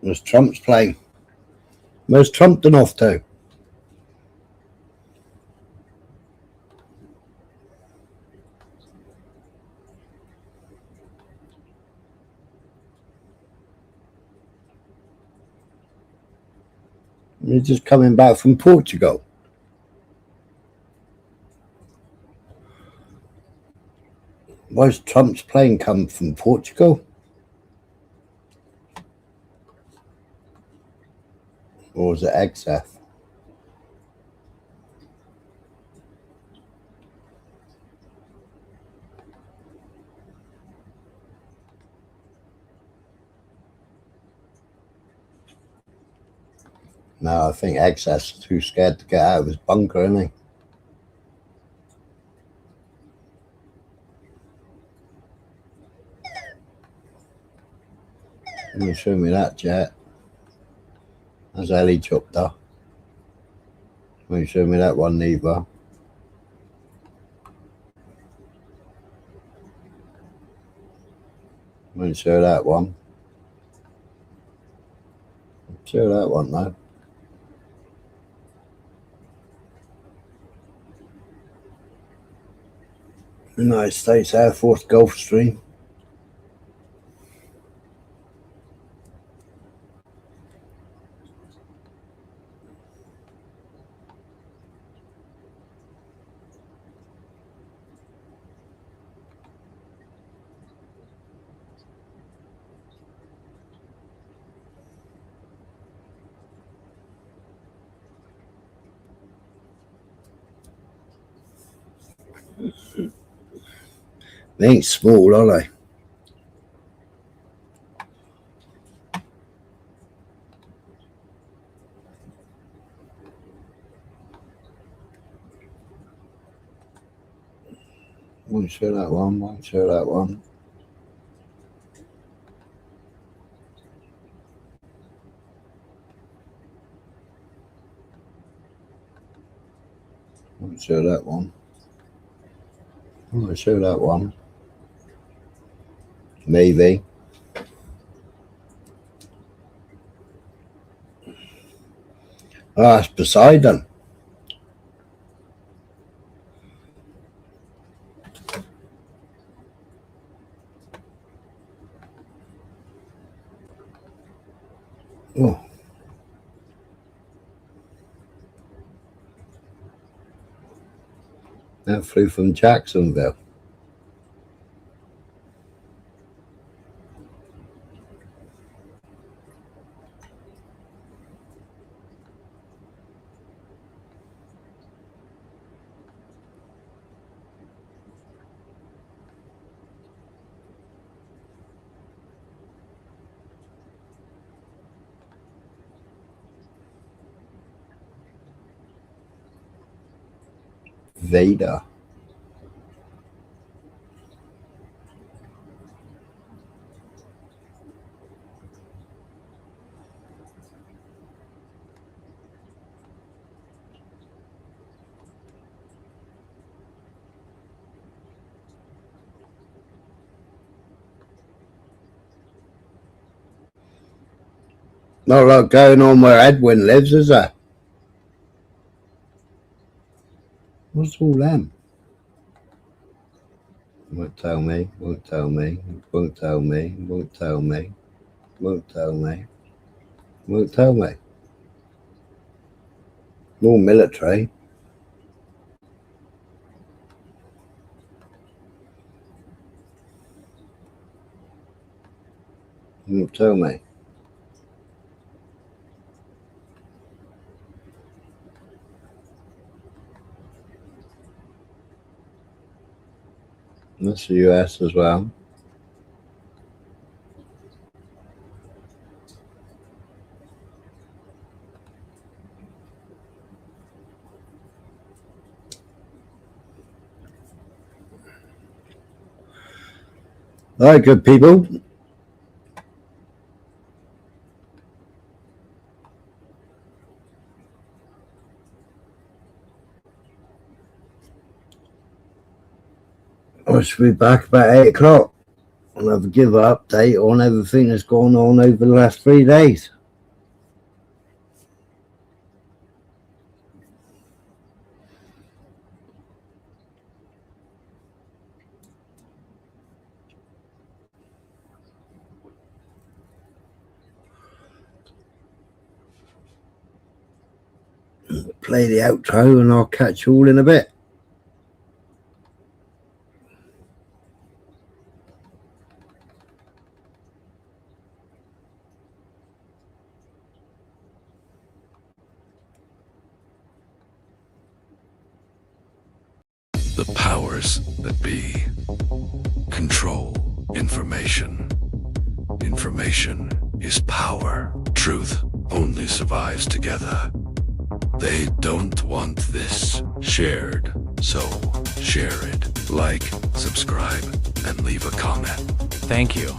Where's Trump's plane? Where's Trump done off to? He's just coming back from Portugal. Where's Trump's plane come from? Portugal? Or was it XF? No, I think XF's too scared to get out of his bunker, isn't he? Can you show me that jet? That's a helicopter. Can you show me that one neither? Won't show that one. Show that one though. United States Air Force Gulfstream. They ain't small, are they? Won't show that one, won't show that one. I'll show that one. I'll show that one. Maybe. Ah, it's Poseidon. Oh. That flew from Jacksonville. Vader. Not a lot going on where Edwin lives, is there? What's all them? Won't tell me, won't tell me, won't tell me, won't tell me, won't tell me, won't tell me. More military. Won't tell me. That's the US as well. All right, good people. I should be back about 8 o'clock. And I'll give an update on everything that's gone on over the last 3 days. Play the outro and I'll catch you all in a bit. The powers that be control information. Information is power. Truth only survives together. They don't want this shared, so share it. Like, subscribe, and leave a comment. Thank you.